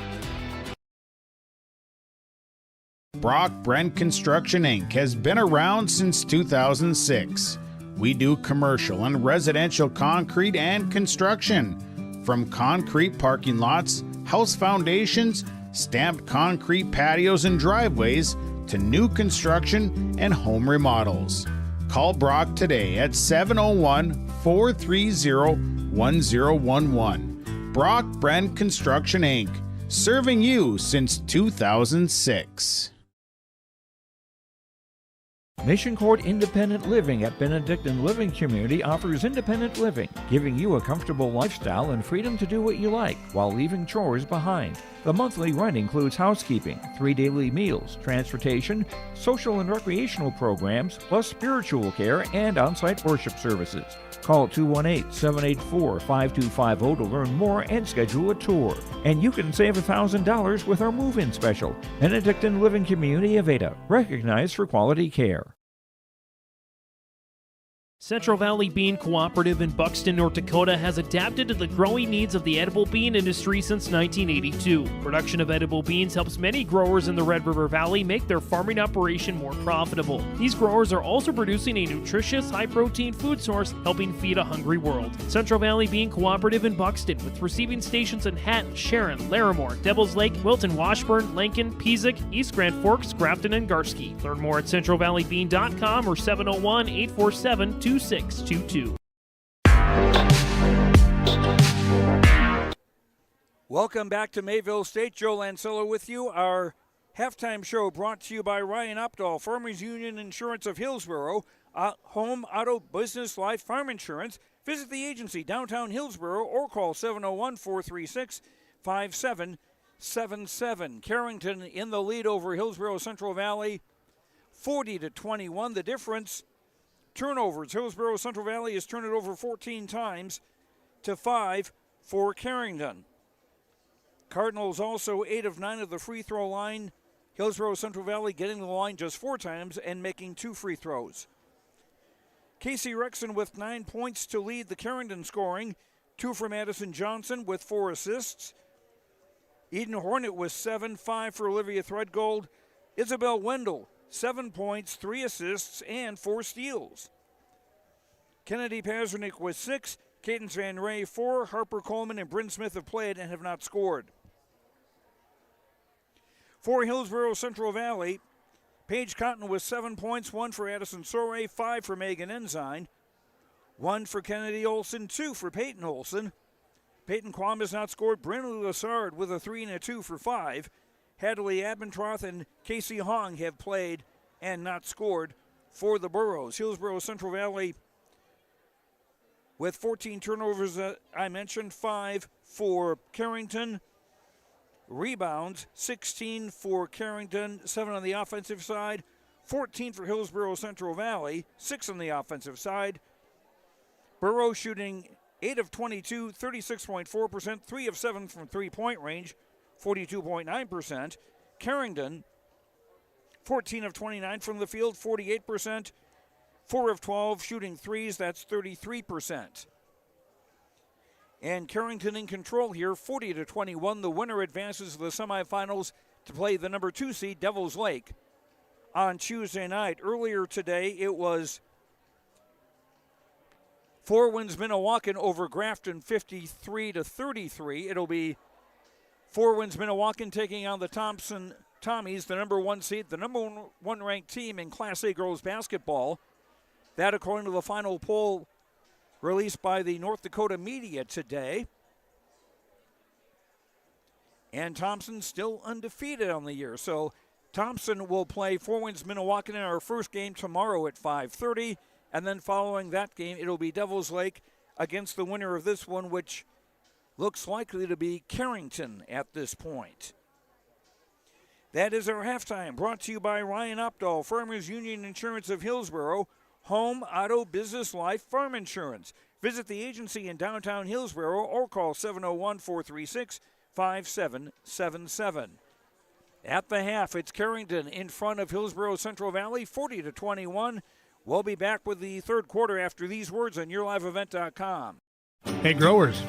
Brock Brent Construction Inc. has been around since 2006. We do commercial and residential concrete and construction. From concrete parking lots, house foundations, stamped concrete patios and driveways, to new construction and home remodels. Call Brock today at 701-430-1011. Brock Brand Construction Inc., serving you since 2006. Mission Court Independent Living at Benedictine Living Community offers independent living, giving you a comfortable lifestyle and freedom to do what you like while leaving chores behind. The monthly rent includes housekeeping, 3 daily meals, transportation, social and recreational programs, plus spiritual care and on-site worship services. Call 218-784-5250 to learn more and schedule a tour. And you can save $1,000 with our move-in special. Benedictine Living Community of Ada, recognized for quality care. Central Valley Bean Cooperative in Buxton, North Dakota has adapted to the growing needs of the edible bean industry since 1982. Production of edible beans helps many growers in the Red River Valley make their farming operation more profitable. These growers are also producing a nutritious, high-protein food source, helping feed a hungry world. Central Valley Bean Cooperative in Buxton, with receiving stations in Hatton, Sharon, Larimore, Devils Lake, Wilton, Washburn, Lincoln, Peasic, East Grand Forks, Grafton, and Garski. Learn more at centralvalleybean.com or 701-847-2622. Welcome back to Mayville State. Joe Lancello with you. Our halftime show brought to you by Ryan Opdahl, Farmers Union Insurance of Hillsboro, Home, Auto, Business, Life, Farm Insurance. Visit the agency downtown Hillsboro or call 701-436-5777. Carrington in the lead over Hillsboro-Central Valley, 40-21. The difference, turnovers. Hillsboro-Central Valley has turned it over 14 times to 5 for Carrington. Cardinals also 8 of 9 of the free throw line. Hillsboro-Central Valley getting the line just 4 times and making 2 free throws. Casey Rexon with 9 points to lead the Carrington scoring. 2 for Madison Johnson with 4 assists. Eden Hornet with 7, 5 for Olivia Threadgold. Isabel Wendell, 7 points, 3 assists, and 4 steals. Kennedy Pazernik with 6. Cadence Van Ray 4. Harper Coleman and Bryn Smith have played and have not scored. For Hillsboro-Central Valley, Paige Cotton with 7 points, 1 for Addison Soray, 5 for Megan Ensign, 1 for Kennedy Olson, 2 for Peyton Olson. Peyton Quam has not scored. Brinley Lassard with a 3 and a 2 for 5. Hadley Abendroth and Casey Hong have played and not scored for the Burros. Hillsboro-Central Valley with 14 turnovers, I mentioned, 5 for Carrington. Rebounds, 16 for Carrington, 7 on the offensive side, 14 for Hillsboro-Central Valley, 6 on the offensive side. Burrow shooting 8 of 22, 36.4%, 3 of 7 from three-point range, 42.9%. Carrington, 14 of 29 from the field, 48%. 4 of 12 shooting threes, that's 33%. And Carrington in control here, 40-21. The winner advances to the semifinals to play the number 2 seed, Devils Lake, on Tuesday night. Earlier today, it was Four Winds Minnewacan over Grafton, 53-33. It'll be Four Winds Minnewacan taking on the Thompson Tommies, the number 1 seed, the number 1 ranked team in Class A girls basketball. That according to the final poll released by the North Dakota media today. And Thompson still undefeated on the year. So Thompson will play Four Winds Minnewacan in our first game tomorrow at 5:30. And then following that game, it'll be Devils Lake against the winner of this one, which looks likely to be Carrington at this point. That is our halftime, brought to you by Ryan Opdahl, Farmers Union Insurance of Hillsboro, Home, Auto, Business, Life, Farm Insurance. Visit the agency in downtown Hillsboro or call 701-436-5777. At the half, it's Carrington in front of Hillsboro-Central Valley, 40-21. We'll be back with the third quarter after these words on YourLiveEvent.com. Hey growers,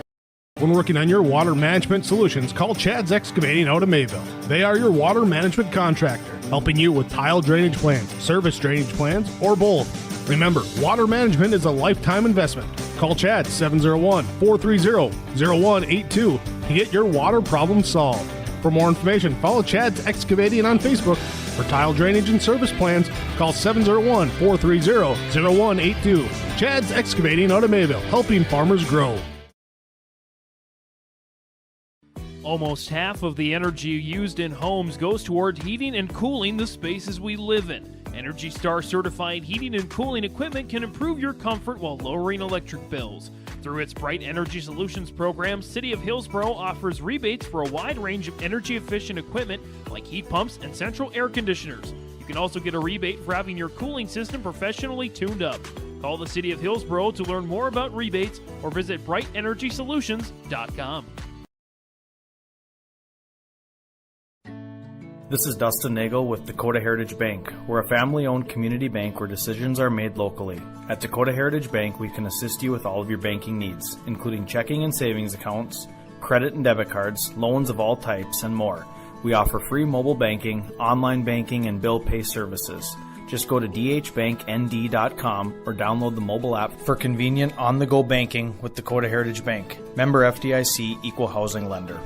when working on your water management solutions, call Chad's Excavating out of Mayville. They are your water management contractor, helping you with tile drainage plans, service drainage plans, or both. Remember, water management is a lifetime investment. Call Chad 701-430-0182 to get your water problem solved. For more information, follow Chad's Excavating on Facebook For tile drainage and service plans, call 701-430-0182. Chad's Excavating out of Mayville, helping farmers grow. Almost half of the energy used in homes goes toward heating and cooling the spaces we live in. Energy Star certified heating and cooling equipment can improve your comfort while lowering electric bills. Through its Bright Energy Solutions program, City of Hillsboro offers rebates for a wide range of energy-efficient equipment like heat pumps and central air conditioners. You can also get a rebate for having your cooling system professionally tuned up. Call the City of Hillsboro to learn more about rebates or visit brightenergysolutions.com. This is Dustin Nagel with Dakota Heritage Bank. We're a family-owned community bank where decisions are made locally. At Dakota Heritage Bank, we can assist you with all of your banking needs, including checking and savings accounts, credit and debit cards, loans of all types, and more. We offer free mobile banking, online banking, and bill pay services. Just go to dhbanknd.com or download the mobile app for convenient on-the-go banking with Dakota Heritage Bank. Member FDIC, Equal Housing Lender.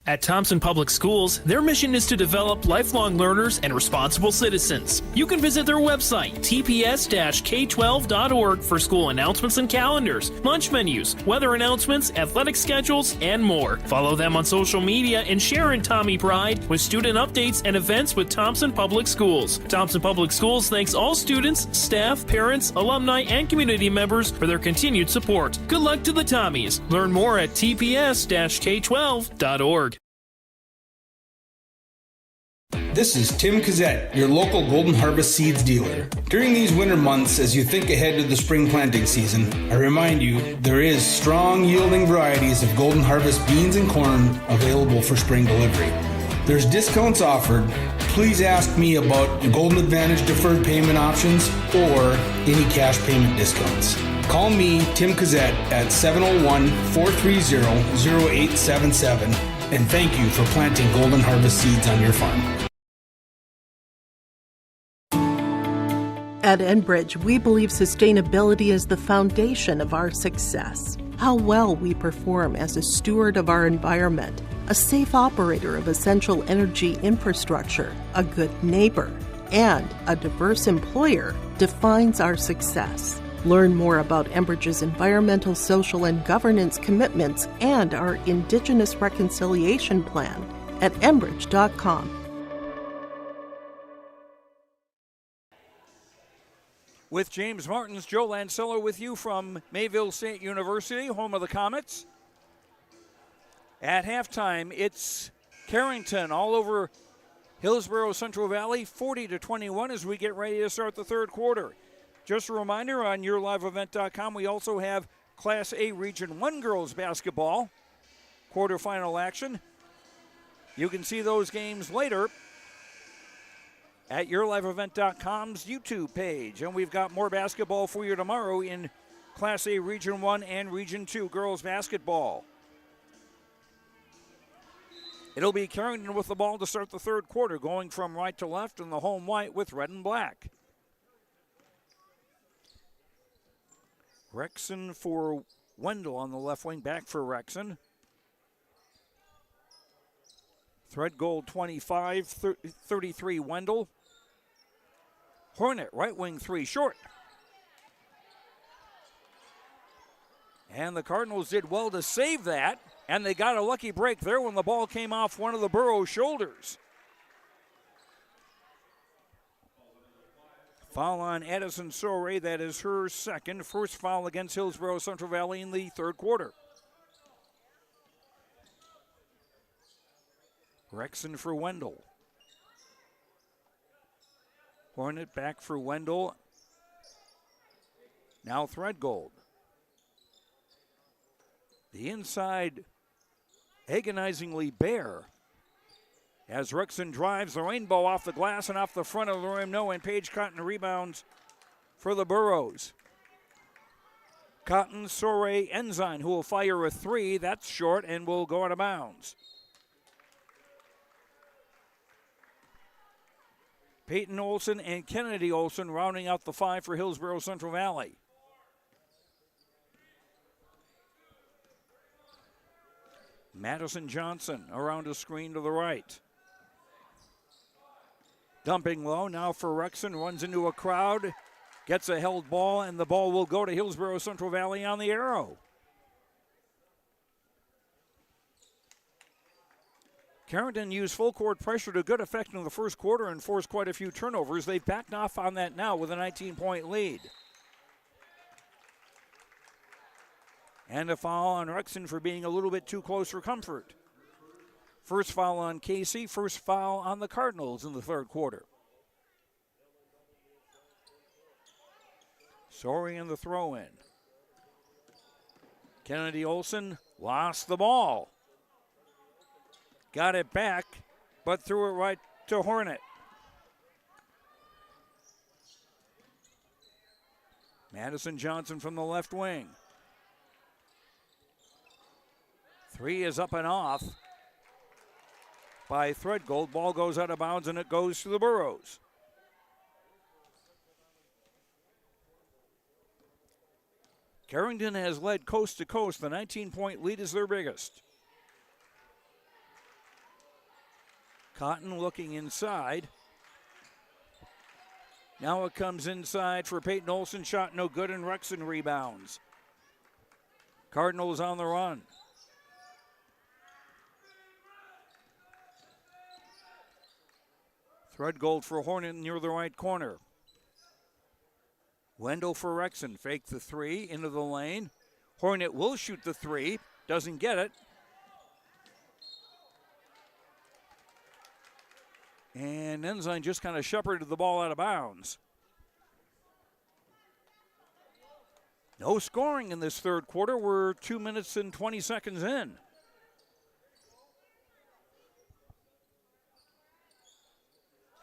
At Thompson Public Schools, their mission is to develop lifelong learners and responsible citizens. You can visit their website, tps-k12.org, for school announcements and calendars, lunch menus, weather announcements, athletic schedules, and more. Follow them on social media and share in Tommy Pride with student updates and events with Thompson Public Schools. Thompson Public Schools thanks all students, staff, parents, alumni, and community members for their continued support. Good luck to the Tommies. Learn more at tps-k12.org. This is Tim Cazzette, your local Golden Harvest Seeds dealer. During these winter months, as you think ahead to the spring planting season, I remind you there is strong yielding varieties of Golden Harvest beans and corn available for spring delivery. There's discounts offered. Please ask me about Golden Advantage deferred payment options or any cash payment discounts. Call me, Tim Cazzette, at 701-430-0877, and thank you for planting Golden Harvest seeds on your farm. At Enbridge, we believe sustainability is the foundation of our success. How well we perform as a steward of our environment, a safe operator of essential energy infrastructure, a good neighbor, and a diverse employer defines our success. Learn more about Enbridge's environmental, social, and governance commitments and our Indigenous Reconciliation Plan at enbridge.com. With James Martins, Joe Lancello with you from Mayville State University, home of the Comets. At halftime, it's Carrington all over Hillsboro-Central Valley, 40-21 as we get ready to start the third quarter. Just a reminder, on yourliveevent.com, we also have Class A Region 1 girls basketball quarterfinal action. You can see those games later at yourliveevent.com's YouTube page. And we've got more basketball for you tomorrow in Class A Region 1 and Region 2 girls basketball. It'll be Carrington with the ball to start the third quarter, going from right to left in the home white with red and black. Rexon for Wendell on the left wing, back for Rexon. Thread goal 25, 33 Wendell. Hornet, right wing three, short. And the Cardinals did well to save that, and they got a lucky break there when the ball came off one of the Burrows' shoulders. Foul on Addison Sorey, that is her second. First foul against Hillsboro-Central Valley in the third quarter. Rexon for Wendell. Hornet back for Wendell. Now Threadgold. The inside agonizingly bare as Rexon drives the rainbow off the glass and off the front of the rim. No, and Paige Cotton rebounds for the Burrows. Cotton, Sorey, Ensign, who will fire a three. That's short and will go out of bounds. Peyton Olson and Kennedy Olson rounding out the five for Hillsboro-Central Valley. Madison Johnson around a screen to the right. Dumping low now for Rexon, runs into a crowd, gets a held ball, and the ball will go to Hillsboro-Central Valley on the arrow. Carrington used full court pressure to good effect in the first quarter and forced quite a few turnovers. They've backed off on that now with a 19-point lead. And a foul on Rexon for being a little bit too close for comfort. First foul on Casey, first foul on the Cardinals in the third quarter. Sorry in the throw-in. Kennedy Olson lost the ball. Got it back, but threw it right to Hornet. Madison Johnson from the left wing. Three is up and off by Threadgold. Ball goes out of bounds and it goes to the Burros. Carrington has led coast to coast. The 19-point lead is their biggest. Cotton looking inside. Now it comes inside for Peyton Olson. Shot no good, and Rexon rebounds. Cardinals on the run. Threadgold for Hornet near the right corner. Wendell for Rexon. Fake the three into the lane. Hornet will shoot the three. Doesn't get it. And Ensign just kind of shepherded the ball out of bounds. No scoring in this third quarter. We're 2 minutes and 20 seconds in.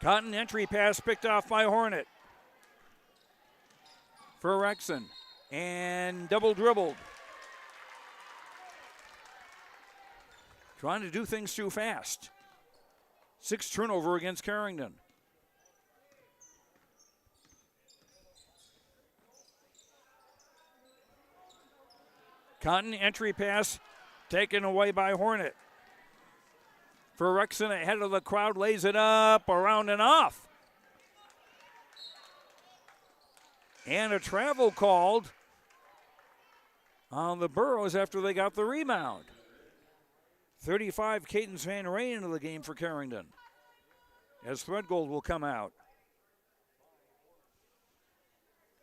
Cotton entry pass picked off by Hornet. For Rexon. And double dribbled. Trying to do things too fast. 6 turnover against Carrington. Cotton entry pass taken away by Hornet. For Rexon ahead of the crowd, lays it up, around and off. And a travel called on the Burros after they got the rebound. 35, Cadence Van Ray into the game for Carrington, as Threadgold will come out.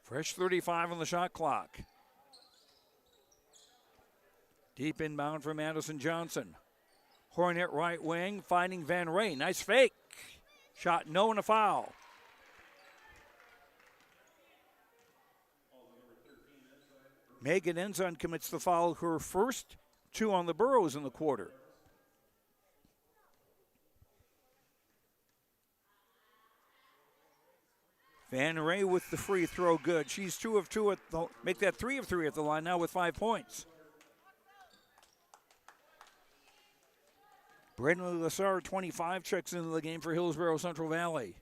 Fresh 35 on the shot clock. Deep inbound for Madison Johnson. Hornet right wing, finding Van Ray. Nice fake. Shot no and a foul. Megan Ensign commits the foul, her first 2 on the Burros in the quarter. Van Ray with the free throw, good. She's 2 of 2 make that 3 of 3 at the line now with 5 points. Brandon Lassard, 25, checks into the game for Hillsboro-Central Valley.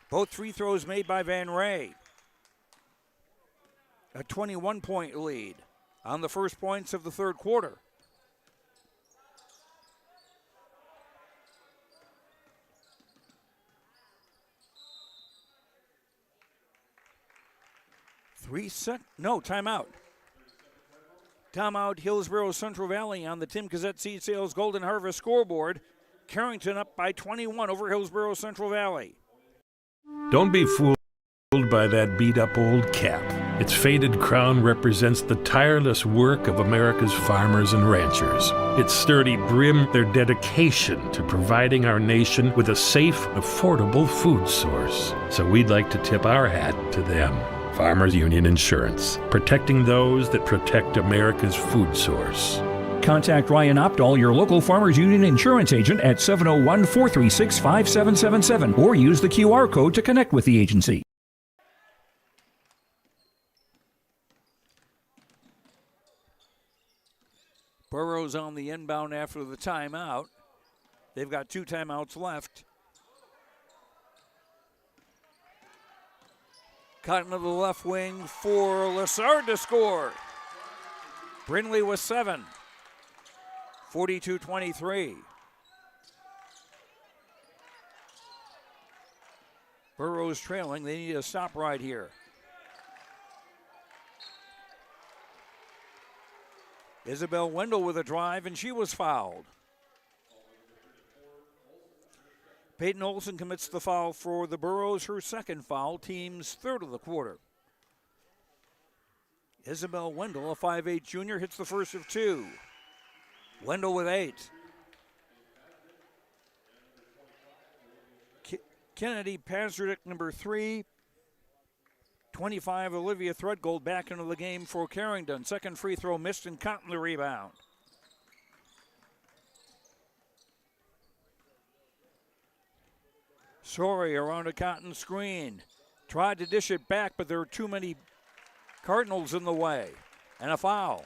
Both free throws made by Van Ray. A 21-point lead on the first points of the third quarter. Timeout. Timeout, Hillsboro-Central Valley on the Tim Cassette Seed Sales Golden Harvest scoreboard. Carrington up by 21 over Hillsboro-Central Valley. Don't be fooled by that beat-up old cap. Its faded crown represents the tireless work of America's farmers and ranchers. Its sturdy brim, their dedication to providing our nation with a safe, affordable food source. So we'd like to tip our hat to them. Farmers Union Insurance, protecting those that protect America's food source. Contact Ryan Opdahl, your local Farmers Union insurance agent, at 701-436-5777 or use the QR code to connect with the agency. Burrows on the inbound after the timeout. They've got 2 timeouts left. Cotton to the left wing for Lassard to score. Brindley with 7. 42-23. Burrows trailing. They need a stop right here. Isabel Wendell with a drive, and she was fouled. Peyton Olson commits the foul for the Burros, her second foul, team's third of the quarter. Isabel Wendell, a 5'8 junior, hits the first of 2. Wendell with 8. Kennedy Pazurnik, number 3. 25, Olivia Threadgold back into the game for Carrington. Second free throw missed, and Cotton the rebound. Sorry around a Cotton screen. Tried to dish it back, but there are too many Cardinals in the way. And a foul.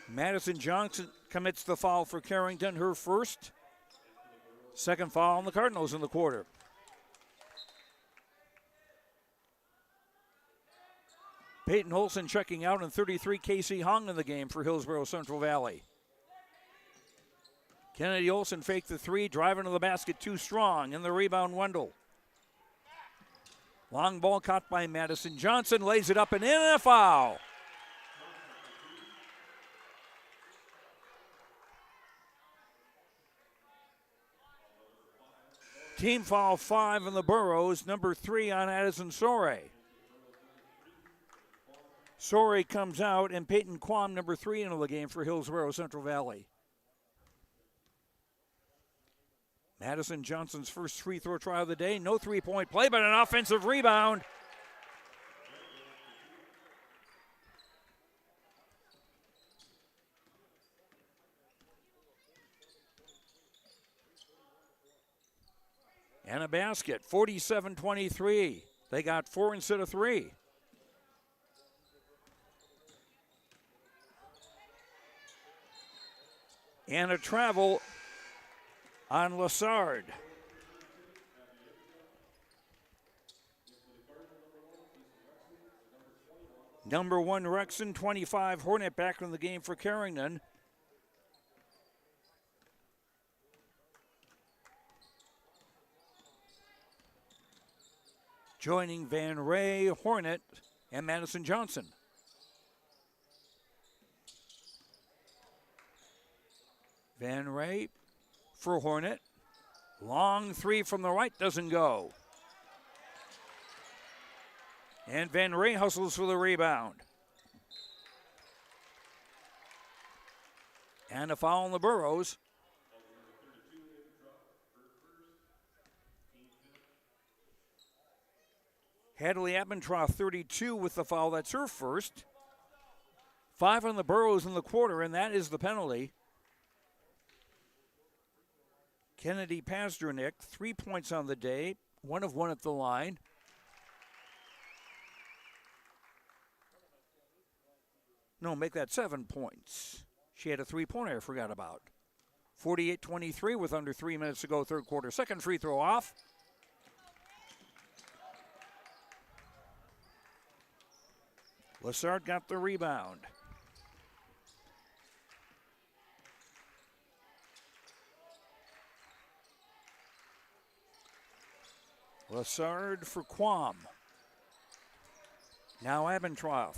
Madison Johnson commits the foul for Carrington, her first. Second foul on the Cardinals in the quarter. Peyton Olson checking out, and 33, Casey Hong in the game for Hillsboro-Central Valley. Kennedy Olson faked the 3, driving to the basket too strong, and the rebound Wendell. Long ball caught by Madison Johnson, lays it up and in, and a foul. Team foul 5 on the Burros, number 3 on Addison Sore. Sore comes out, and Peyton Quam, number 3, into the game for Hillsboro-Central Valley. Madison Johnson's first free throw try of the day. No three-point play, but an offensive rebound. And a basket, 47-23. They got 4 instead of 3. And a travel on Lassard. Number 1, Rexon, 25, Hornet back in the game for Carrington. Joining Van Ray, Hornet, and Madison Johnson. Van Ray for Hornet. Long 3 from the right, doesn't go. And Van Ray hustles for the rebound. And a foul on the Burros. Hadley Abbentroth, 32 with the foul. That's her first. 5 on the Burros in the quarter, and that is the penalty. Kennedy Pazurnik, 3 points on the day, 1 of 1 at the line. No, make that 7 points. She had a 3-pointer I forgot about. 48-23 with under 3 minutes to go, third quarter. Second free throw off. Lassard got the rebound. Lassard for Quam. Now Abbentroth.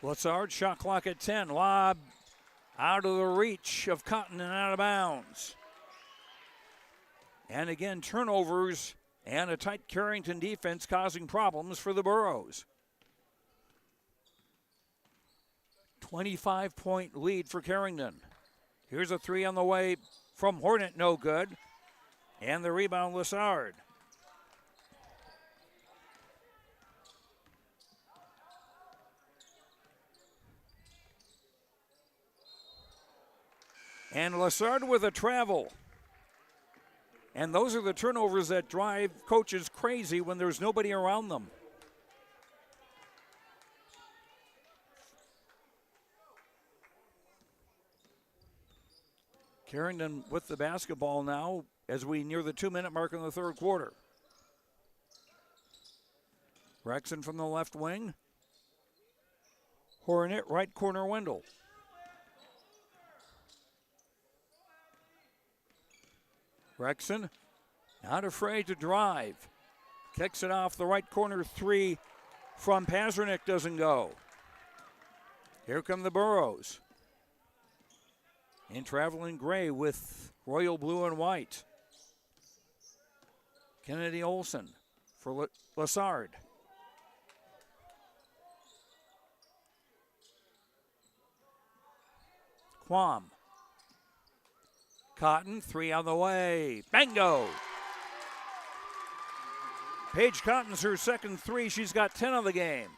Lassard, shot clock at 10. Lob out of the reach of Cotton and out of bounds. And again, turnovers and a tight Carrington defense causing problems for the Burros. 25-point lead for Carrington. Here's a 3 on the way from Hornet, no good. And the rebound, Lassard. And Lassard with a travel. And those are the turnovers that drive coaches crazy when there's nobody around them. Carrington with the basketball now as we near the 2-minute mark in the third quarter. Rexon from the left wing. Hornet, right corner, Wendell. Rexon, not afraid to drive. Kicks it off the right corner, 3 from Pazernick, doesn't go. Here come the Burros. In traveling gray with royal blue and white. Kennedy Olson for Lassard. Quam. Cotton, 3 on the way. Bingo! Paige Cotton's her second 3. She's got 10 of the game.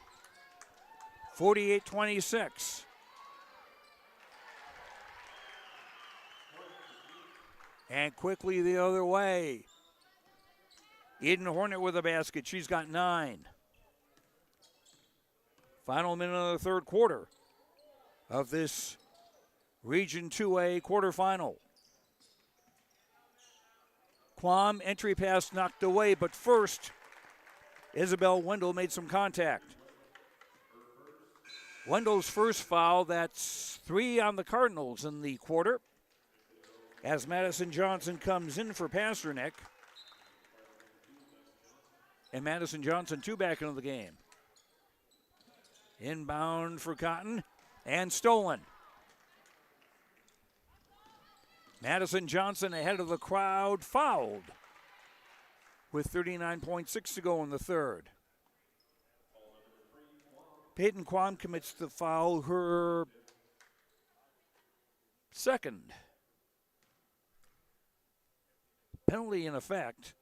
48-26. And quickly the other way. Eden Hornet with a basket. She's got 9. Final minute of the third quarter of this Region 2A quarterfinal. Quam, entry pass knocked away, but first, Isabel Wendell made some contact. Wendell's first foul, that's 3 on the Cardinals in the quarter. As Madison Johnson comes in for Pasternak. And Madison Johnson 2 back into the game. Inbound for Cotton and stolen. Madison Johnson ahead of the crowd, fouled with 39.6 to go in the third. Peyton Quam commits the foul, her second. Penalty in effect.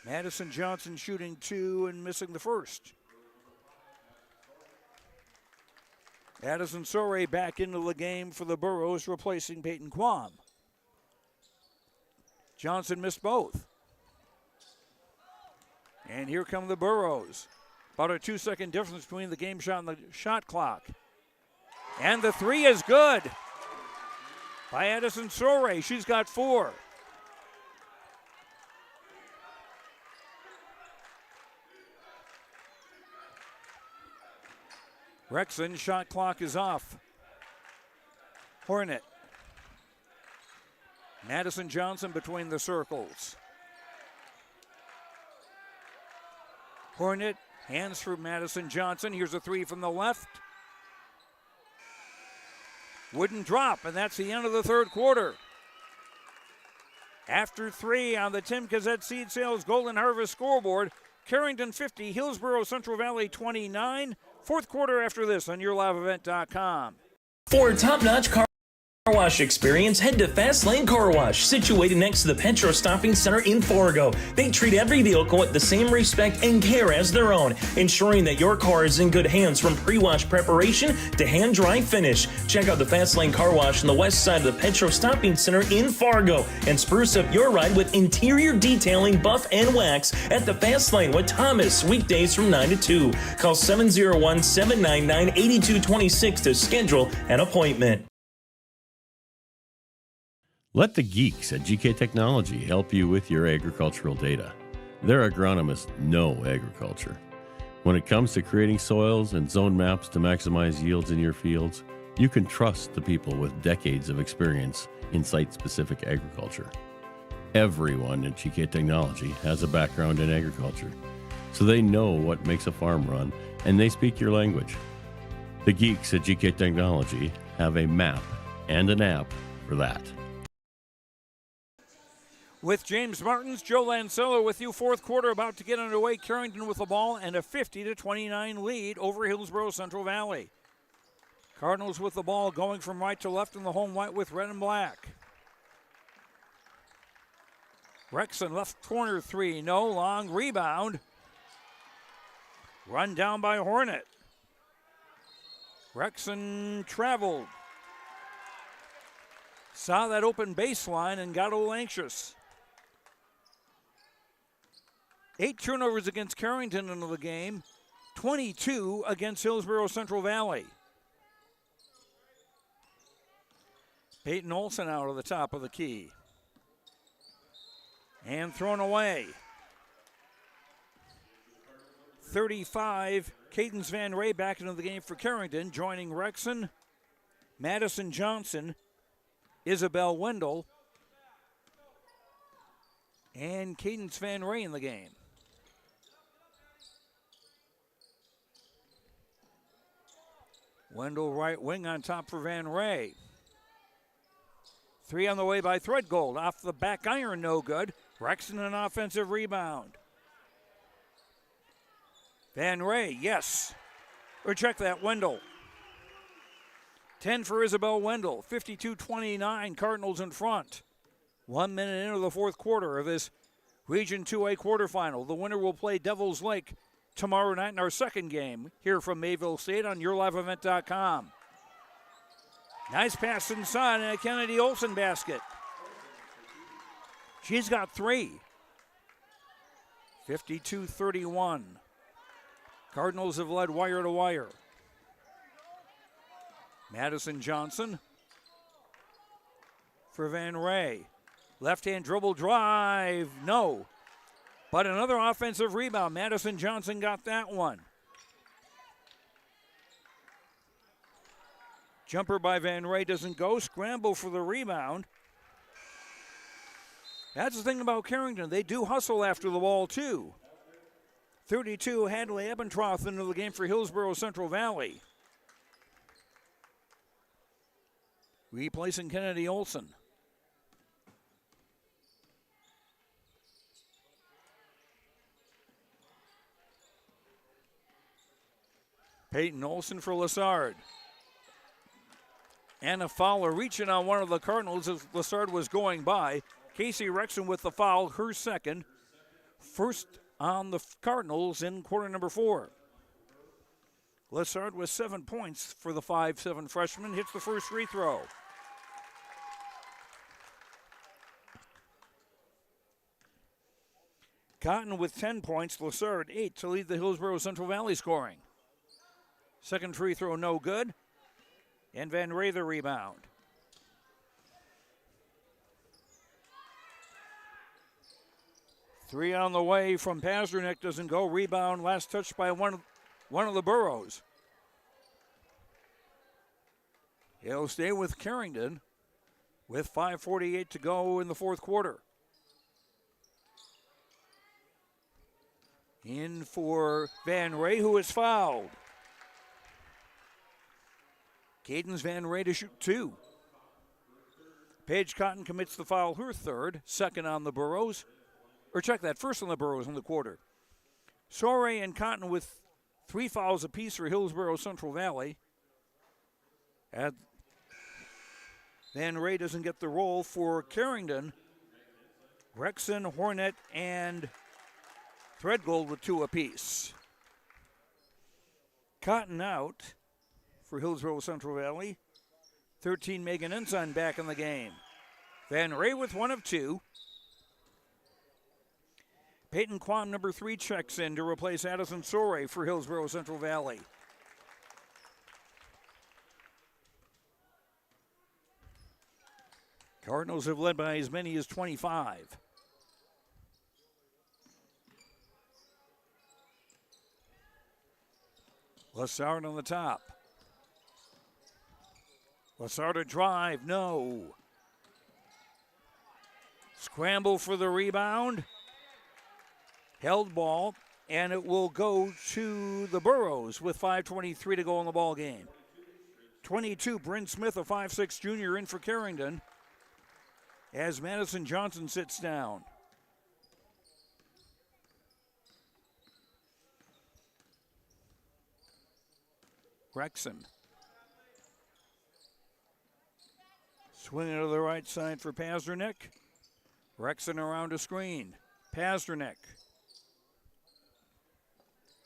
Madison Johnson shooting 2 and missing the first. Addison Sorey back into the game for the Burros, replacing Peyton Quam. Johnson missed both. And here come the Burros. About a 2-second difference between the game shot and the shot clock. And the 3 is good by Addison Sorey. She's got 4. Rexon, shot clock is off. Hornet. Madison Johnson between the circles. Hornet, hands for Madison Johnson. Here's a 3 from the left. Wouldn't drop, and that's the end of the third quarter. After 3 on the Tim Kazette Seed Sales Golden Harvest scoreboard, Carrington 50, Hillsboro-Central Valley 29. Fourth quarter after this on YourLiveEvent.com. For top-notch car wash experience, head to Fast Lane Car Wash, situated next to the Petro Stopping Center in Fargo. They treat every vehicle with the same respect and care as their own, ensuring that your car is in good hands from pre-wash preparation to hand-dry finish. Check out the Fast Lane Car Wash on the west side of the Petro Stopping Center in Fargo and spruce up your ride with interior detailing, buff, and wax at the Fast Lane with Thomas, weekdays from 9 to 2. Call 701-799-8226 to schedule an appointment. Let the geeks at GK Technology help you with your agricultural data. Their agronomists know agriculture. When it comes to creating soils and zone maps to maximize yields in your fields, you can trust the people with decades of experience in site-specific agriculture. Everyone at GK Technology has a background in agriculture, so they know what makes a farm run, and they speak your language. The geeks at GK Technology have a map and an app for that. With James Martins, Joe Lancello with you. Fourth quarter about to get underway. Carrington with the ball and a 50-29 lead over Hillsboro-Central Valley. Cardinals with the ball going from right to left in the home white with red and black. Rexon left corner 3, no, long rebound. Run down by Hornet. Rexon traveled. Saw that open baseline and got a little anxious. 8 turnovers against Carrington into the game, 22 against Hillsboro-Central Valley. Peyton Olson out of the top of the key. And thrown away. 35, Cadence Van Ray back into the game for Carrington, joining Rexon, Madison Johnson, Isabel Wendell, and Cadence Van Ray in the game. Wendell right wing on top for Van Ray. 3 on the way by Threadgold. Off the back iron, no good. Rexon an offensive rebound. Van Ray, yes. Or check that, Wendell. 10 for Isabel Wendell. 52-29, Cardinals in front. 1 minute into the fourth quarter of this Region 2A quarterfinal. The winner will play Devils Lake tomorrow night in our second game here from Mayville State on YourLiveEvent.com. Nice pass inside and a Kennedy Olsen basket. She's got 3. 52-31. Cardinals have led wire to wire. Madison Johnson for Van Ray. Left-hand dribble drive, no. But another offensive rebound. Madison Johnson got that one. Jumper by Van Ray doesn't go. Scramble for the rebound. That's the thing about Carrington. They do hustle after the ball, too. 32, Hadley Ebentroth into the game for Hillsboro-Central Valley. Replacing Kennedy Olsen. Peyton Olsen for Lessard. Anna Fowler reaching on one of the Cardinals as Lessard was going by. Casey Rexon with the foul, her second. First on the Cardinals in quarter number 4. Lessard with 7 points for the 5'7" freshman. Hits the first free throw. Cotton with 10 points. Lessard 8 to lead the Hillsboro-Central Valley scoring. Second free throw no good. And Van Ray the rebound. Three on the way from Pasternak, doesn't go. Rebound, last touch by one of the Burrows. He'll stay with Carrington with 5:48 to go in the fourth quarter. In for Van Ray, who is fouled. Cadence Van Ray to shoot 2. Paige Cotton commits the foul, her third, second on the Burrows. Or check that, first on the Burrows in the quarter. Soray and Cotton with 3 fouls apiece for Hillsboro-Central Valley. And Van Ray doesn't get the roll for Carrington. Rexon, Hornet, and Threadgold with 2 apiece. Cotton out for Hillsboro-Central Valley. 13, Megan Ensign back in the game. Van Ray with 1 of 2. Peyton Quam, number 3, checks in to replace Addison Soray for Hillsboro-Central Valley. Cardinals have led by as many as 25. Lessard on the top. Lessard a drive, no. Scramble for the rebound. Held ball, and it will go to the Burrows with 5:23 to go in the ball game. 22, Bryn Smith, a 5'6" junior, in for Carrington as Madison Johnson sits down. Rexon. Swinging to the right side for Pasternak. Rexon around a screen. Pasternak.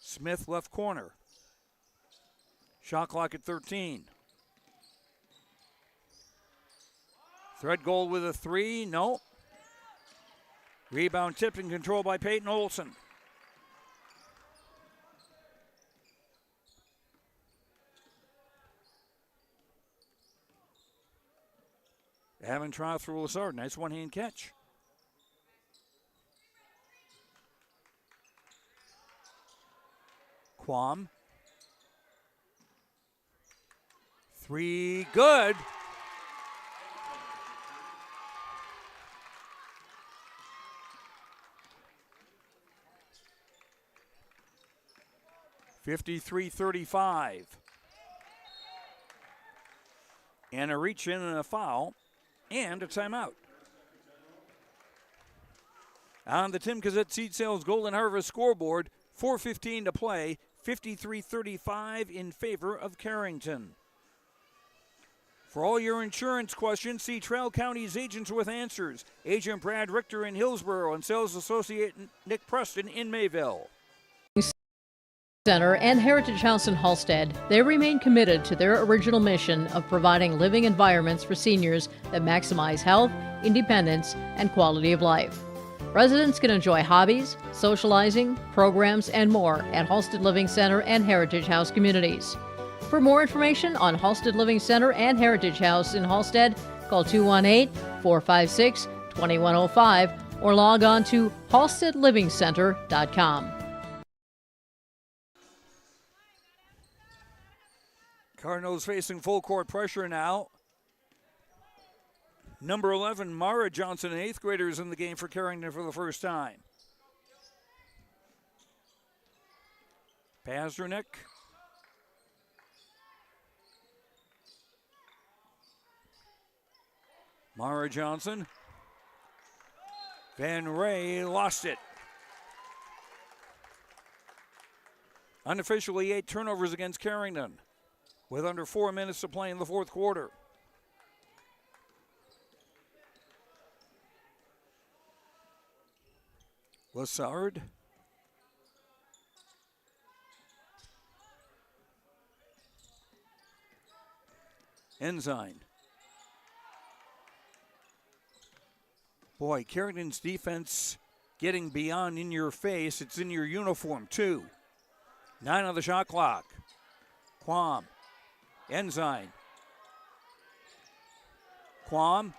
Smith left corner. Shot clock at 13. Threadgold with a 3, no. Rebound tipped and controlled by Peyton Olsen. Aventroth through Lessard, nice one-hand catch. Quam. 3, good. (53-35). And a reach in and a foul and a timeout. On the Tim Gazette Seed Sales Golden Harvest scoreboard, 4:15 to play, 53-35 in favor of Carrington. For all your insurance questions, see Trail County's agents with answers. Agent Brad Richter in Hillsboro and sales associate Nick Preston in Mayville. Center and Heritage House in Halstead, they remain committed to their original mission of providing living environments for seniors that maximize health, independence, and quality of life. Residents can enjoy hobbies, socializing, programs, and more at Halstead Living Center and Heritage House communities. For more information on Halstead Living Center and Heritage House in Halstead, call 218-456-2105 or log on to halsteadlivingcenter.com. Cardinals facing full court pressure now. Number 11, Mara Johnson, an 8th grader, is in the game for Carrington for the first time. Pazernik. Mara Johnson. Van Ray lost it. Unofficially 8 turnovers against Carrington with under 4 minutes to play in the fourth quarter. Lassard. Ensign. Boy, Carrington's defense getting beyond in your face. It's in your uniform, too. 9 on the shot clock. Quam. Ensign. Quam.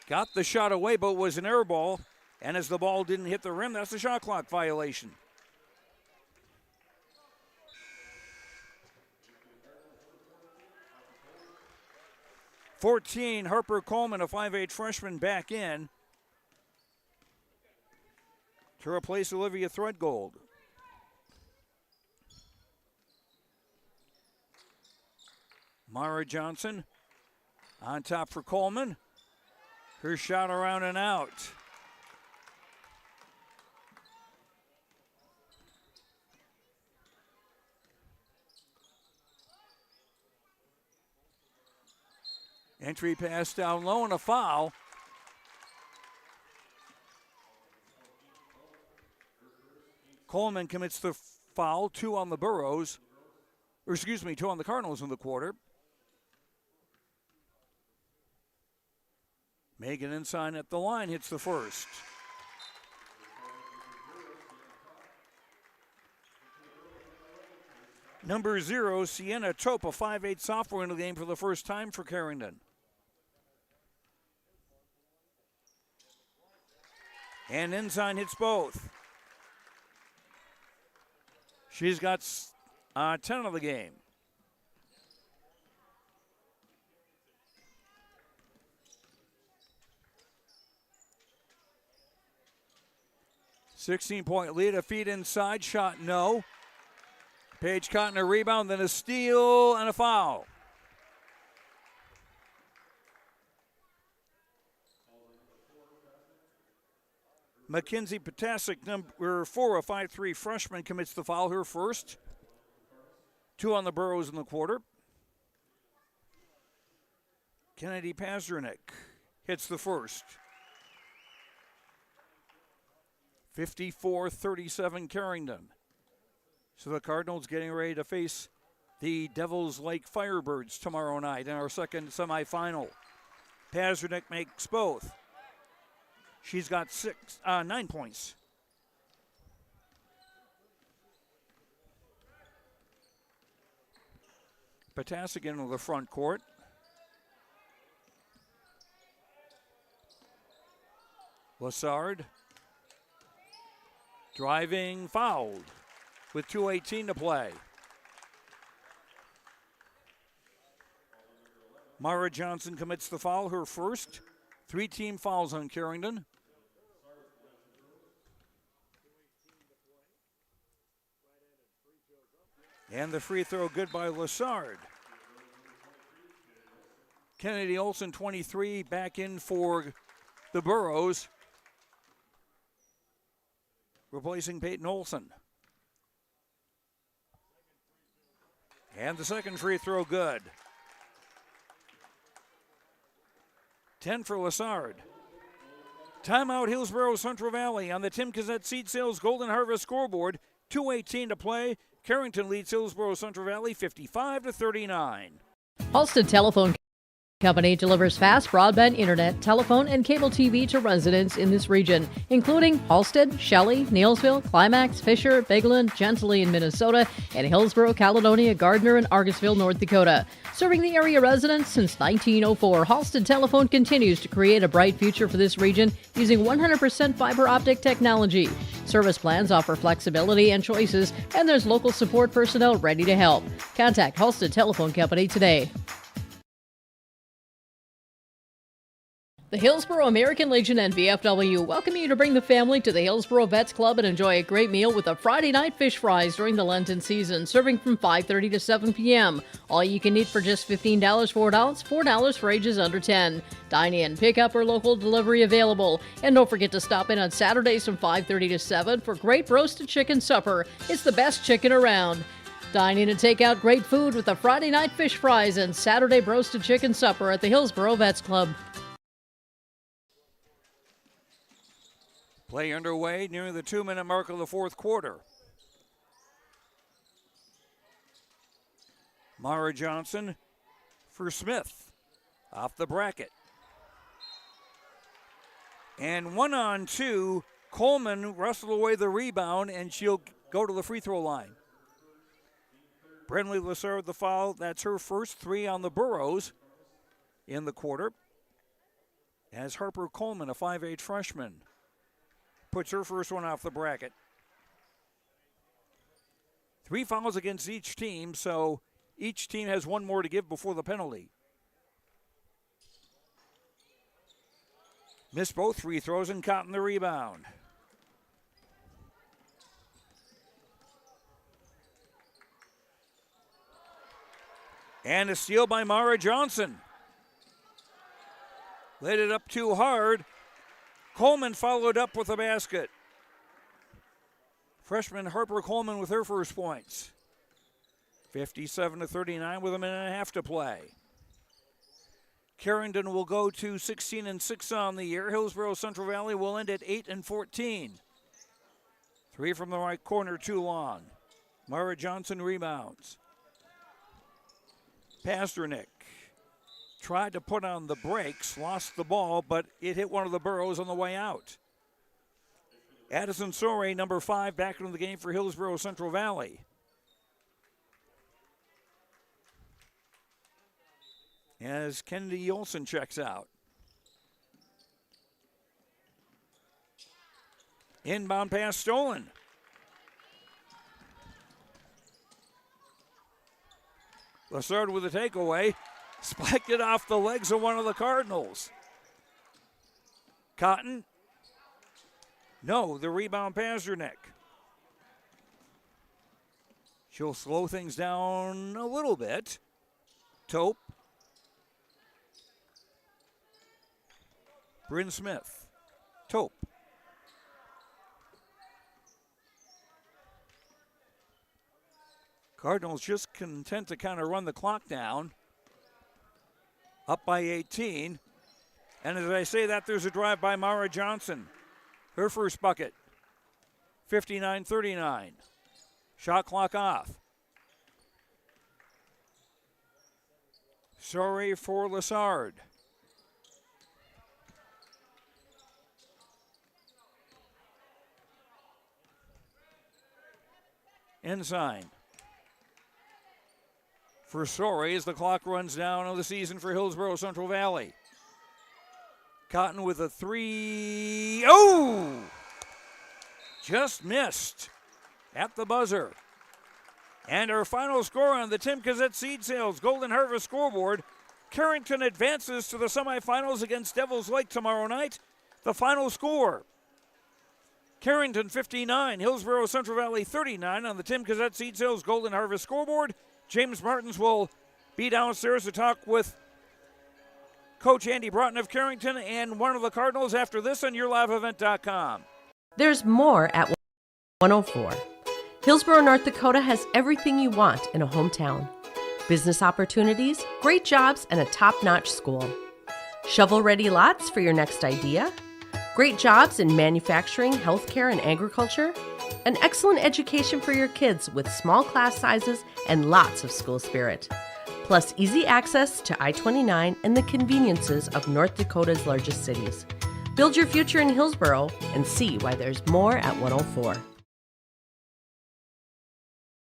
Got the shot away, but was an air ball. And as the ball didn't hit the rim, that's a shot clock violation. (14) Harper Coleman, a 5'8" freshman, back in to replace Olivia Threadgold. Mara Johnson on top for Coleman. Her shot around and out. Entry pass down low and a foul. Coleman commits the foul, 2 on the Burros, 2 on the Cardinals in the quarter. Megan Ensign at the line hits the first. Number 0, Sienna Tope, a 5'8" sophomore in the game for the first time for Carrington. And Ensign hits both. She's got 10 of the game. (16-point lead, a feed inside, shot no. Paige Cotton a rebound, then a steal and a foul. Mackenzie Potasic, number 4, a 5'3" freshman, commits the foul, her first. 2 on the Burros in the quarter. Kennedy Pazernik hits the first. 54-37 Carrington. So the Cardinals getting ready to face the Devils Lake Firebirds tomorrow night in our second semifinal. Pazernik makes both. She's got 9 points. Potasic into the front court. Lassard. Driving, fouled. with 2:18 to play. Mara Johnson commits the foul, her first. 3 team fouls on Carrington. And the free throw good by Lassard. Kennedy Olson, 23, back in for the Burros, replacing Peyton Olson. And the second free throw good. 10 for Lassard. Timeout, Hillsboro-Central Valley on the Tim Kazette Seed Sales Golden Harvest scoreboard. 2:18 to play. Carrington leads Hillsboro-Central Valley 55-39. Halstead Telephone Company delivers fast broadband internet, telephone, and cable TV to residents in this region, including Halstead, Shelley, Neelsville, Climax, Fisher, Bigland, Gentilly in Minnesota, and Hillsboro, Caledonia, Gardner, and Argosville, North Dakota. Serving the area residents since 1904, Halstead Telephone continues to create a bright future for this region using 100% fiber optic technology. Service plans offer flexibility and choices, and there's local support personnel ready to help. Contact Halstead Telephone Company today. The Hillsboro American Legion and VFW welcome you to bring the family to the Hillsboro Vets Club and enjoy a great meal with a Friday night fish fries during the Lenten season, serving from 5:30 to 7 p.m. All you can eat for just $15 for adults, $4 for ages under 10. Dine in, pick up, or local delivery available. And don't forget to stop in on Saturdays from 5:30 to 7 for great roasted chicken supper. It's the best chicken around. Dine in and take out great food with the Friday night fish fries and Saturday roasted chicken supper at the Hillsboro Vets Club. Play underway near the 2-minute mark of the fourth quarter. Mara Johnson for Smith. Off the bracket. And 1-on-2, Coleman wrestled away the rebound, and she'll go to the free throw line. Brenly Lassard with the foul. That's her first 3 on the Burros in the quarter. As Harper Coleman, a 5'8 freshman, puts her first one off the bracket. 3 fouls against each team, so each team has 1 more to give before the penalty. Missed both free throws and Cotton the rebound. And a steal by Mara Johnson. Laid it up too hard. Coleman followed up with a basket. Freshman Harper Coleman with her first points. 57-39 with a minute and a half to play. Carrington will go to 16-6 on the year. Hillsboro-Central Valley will end at 8-14. 3 from the right corner, too long. Mara Johnson rebounds. Pasternak tried to put on the brakes, lost the ball, but it hit one of the Burros on the way out. Addison Sorey, number 5, back into the game for Hillsboro-Central Valley. As Kennedy Olson checks out. Inbound pass stolen. Lassard with a takeaway. Spiked it off the legs of one of the Cardinals. Cotton. No, the rebound Pasternak. She'll slow things down a little bit. Tope. Bryn Smith. Tope. Cardinals just content to kind of run the clock down. Up by 18. And as I say that, there's a drive by Mara Johnson. Her first bucket. 59-39. Shot clock off. Sorry for Lassard. Ensign. For Sorey as the clock runs down on the season for Hillsboro-Central Valley. Cotton with a 3. Oh! Just missed at the buzzer. And our final score on the Tim Kazette Seed Sales Golden Harvest scoreboard, Carrington advances to the semifinals against Devils Lake tomorrow night. The final score, Carrington 59, Hillsboro-Central Valley 39 on the Tim Kazette Seed Sales Golden Harvest scoreboard. James Martins will be downstairs to talk with Coach Andy Broughton of Carrington and one of the Cardinals after this on YourLiveEvent.com. There's more at 104. Hillsboro, North Dakota has everything you want in a hometown. Business opportunities, great jobs, and a top-notch school. Shovel-ready lots for your next idea. Great jobs in manufacturing, healthcare, and agriculture. An excellent education for your kids with small class sizes and lots of school spirit. Plus easy access to I-29 and the conveniences of North Dakota's largest cities. Build your future in Hillsboro and see why there's more at 104.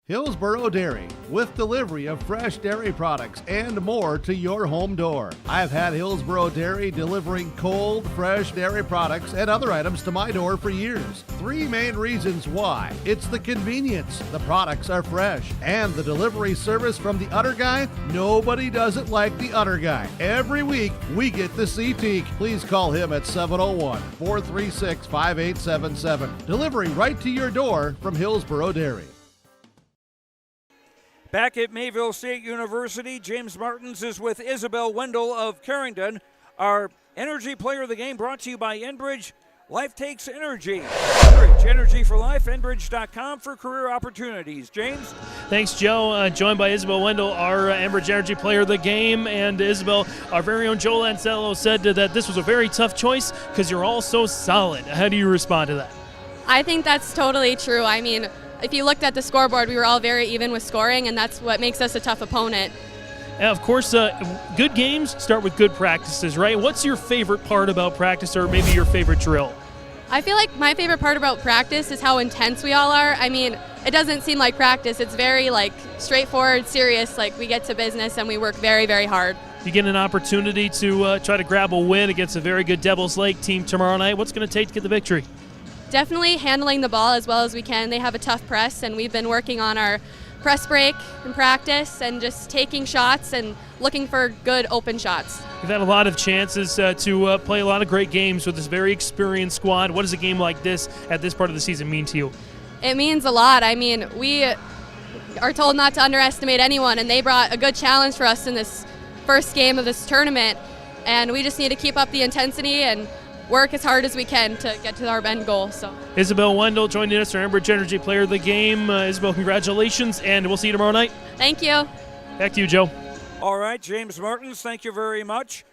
Hillsboro Dairy, with delivery of fresh dairy products and more to your home door. I've had Hillsboro Dairy delivering cold, fresh dairy products and other items to my door for years. 3 main reasons why. It's the convenience, the products are fresh, and the delivery service from the Udder Guy. Nobody does it like the Udder Guy. Every week, we get the CT. Please call him at 701-436-5877. Delivery right to your door from Hillsboro Dairy. Back at Mayville State University, James Martins is with Isabel Wendell of Carrington. Our Energy Player of the Game brought to you by Enbridge. Life takes energy. Enbridge, energy for life, enbridge.com for career opportunities. James? Thanks, Joe. Joined by Isabel Wendell, our Enbridge Energy Player of the Game. And Isabel, our very own Joel Ansello said that this was a very tough choice because you're all so solid. How do you respond to that? I think that's totally true. I mean, if you looked at the scoreboard, we were all very even with scoring, and that's what makes us a tough opponent. And of course, good games start with good practices, right? What's your favorite part about practice, or maybe your favorite drill? I feel like my favorite part about practice is how intense we all are. I mean, it doesn't seem like practice. It's very straightforward, serious. We get to business and we work very, very hard. You get an opportunity to try to grab a win against a very good Devils Lake team tomorrow night. What's going to take to get the victory? Definitely handling the ball as well as we can. They have a tough press, and we've been working on our press break in practice and just taking shots and looking for good open shots. You've had a lot of chances to play a lot of great games with this very experienced squad. What does a game like this at this part of the season mean to you? It means a lot. I mean, we are told not to underestimate anyone, and they brought a good challenge for us in this first game of this tournament, and we just need to keep up the intensity and work as hard as we can to get to our end goal. So, Isabel Wendell joining us, our Enbridge Energy Player of the Game. Isabel, congratulations, and we'll see you tomorrow night. Thank you. Back to you, Joe. All right, James Martins, thank you very much.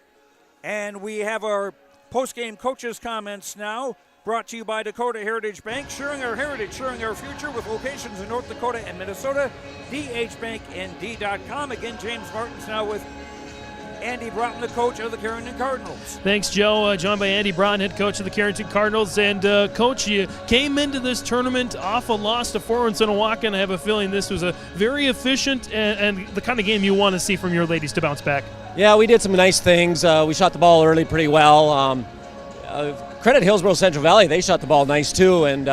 And we have our post-game coaches' comments now, brought to you by Dakota Heritage Bank, sharing our heritage, sharing our future with locations in North Dakota and Minnesota. dhbanknd.com. Again, James Martins now with Andy Broughton, the coach of the Carrington Cardinals. Thanks, Joe. Joined by Andy Broughton, head coach of the Carrington Cardinals. And, Coach, you came into this tournament off a loss to Florence-Anahuacan. I have a feeling this was a very efficient and the kind of game you want to see from your ladies to bounce back. Yeah, we did some nice things. We shot the ball early pretty well. Credit Hillsboro-Central Valley. They shot the ball nice, too, and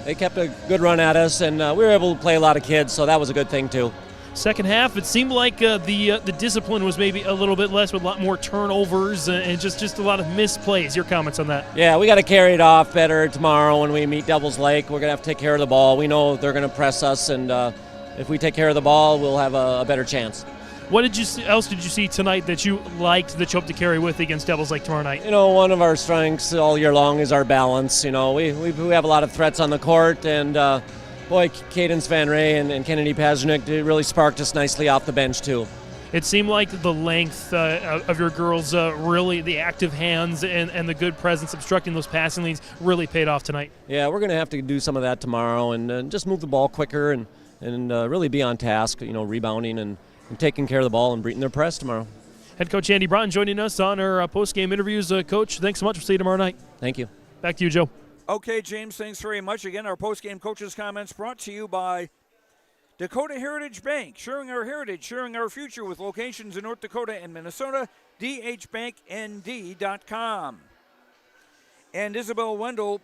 they kept a good run at us, and we were able to play a lot of kids, so that was a good thing, too. Second half, it seemed like the discipline was maybe a little bit less with a lot more turnovers and just a lot of misplays. Your comments on that? Yeah, we got to carry it off better tomorrow when we meet Devils Lake. We're going to have to take care of the ball. We know they're going to press us, and if we take care of the ball, we'll have a better chance. What else did you see tonight that you liked that you hope to carry with against Devils Lake tomorrow night? One of our strengths all year long is our balance. We have a lot of threats on the court, and boy, Cadence Van Ray and Kennedy Pazernik really sparked us nicely off the bench, too. It seemed like the length of your girls, really the active hands and the good presence obstructing those passing lanes really paid off tonight. Yeah, we're going to have to do some of that tomorrow and just move the ball quicker and really be on task, rebounding and taking care of the ball and beating their press tomorrow. Head coach Andy Broughton joining us on our post-game interviews. Coach, thanks so much. We'll see you tomorrow night. Thank you. Back to you, Joe. Okay, James, thanks very much. Again, our post-game coaches' comments brought to you by Dakota Heritage Bank, sharing our heritage, sharing our future with locations in North Dakota and Minnesota, dhbanknd.com. And Isabel Wendell,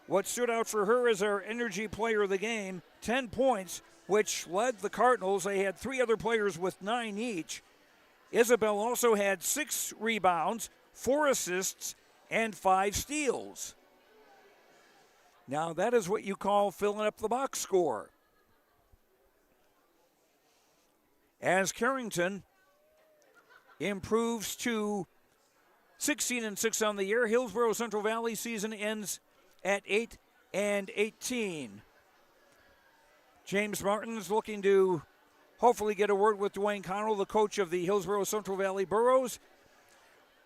what stood out for her as our energy player of the game, 10 points which led the Cardinals. They had 3 other players with 9 each. Isabel also had 6 rebounds, 4 assists, and 5 steals. Now that is what you call filling up the box score. As Carrington improves to 16-6 on the year, Hillsboro-Central Valley season ends at 8-18. James Martin's looking to hopefully get a word with Dwayne Connell, the coach of the Hillsboro-Central Valley Burros.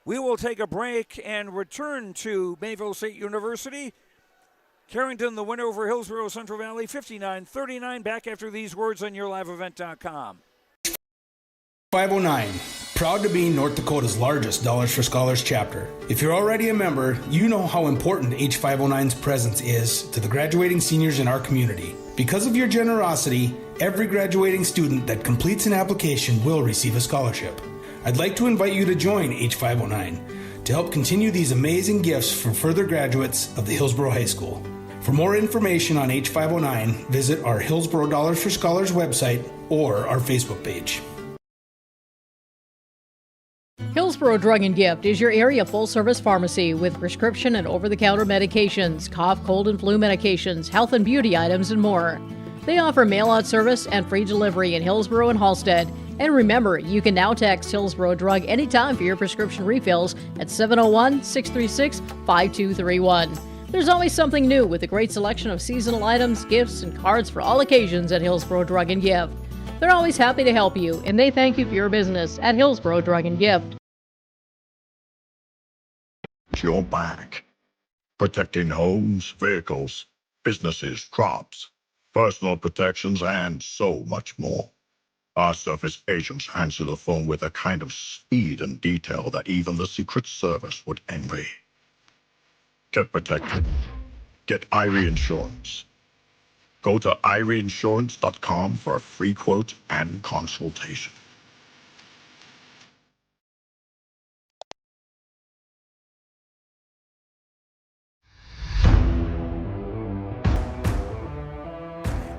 We will take a break and return to Mayville State University. Carrington, the winner over Hillsboro-Central Valley, 59-39. Back after these words on YourLiveEvent.com. 509, proud to be North Dakota's largest Dollars for Scholars chapter. If you're already a member, you know how important H509's presence is to the graduating seniors in our community. Because of your generosity, every graduating student that completes an application will receive a scholarship. I'd like to invite you to join H509 to help continue these amazing gifts for further graduates of the Hillsboro High School. For more information on H509, visit our Hillsboro Dollars for Scholars website or our Facebook page. Hillsboro Drug and Gift is your area full-service pharmacy with prescription and over-the-counter medications, cough, cold, and flu medications, health and beauty items, and more. They offer mail-out service and free delivery in Hillsboro and Halstead. And remember, you can now text Hillsboro Drug anytime for your prescription refills at 701-636-5231. There's always something new with a great selection of seasonal items, gifts, and cards for all occasions at Hillsboro Drug and Gift. They're always happy to help you, and they thank you for your business at Hillsboro Drug and Gift. Your back. Protecting homes, vehicles, businesses, crops, personal protections, and so much more. Our surface agents answer the phone with a kind of speed and detail that even the Secret Service would envy. Get protected. Get Irie Insurance. Go to IrieInsurance.com for a free quote and consultation.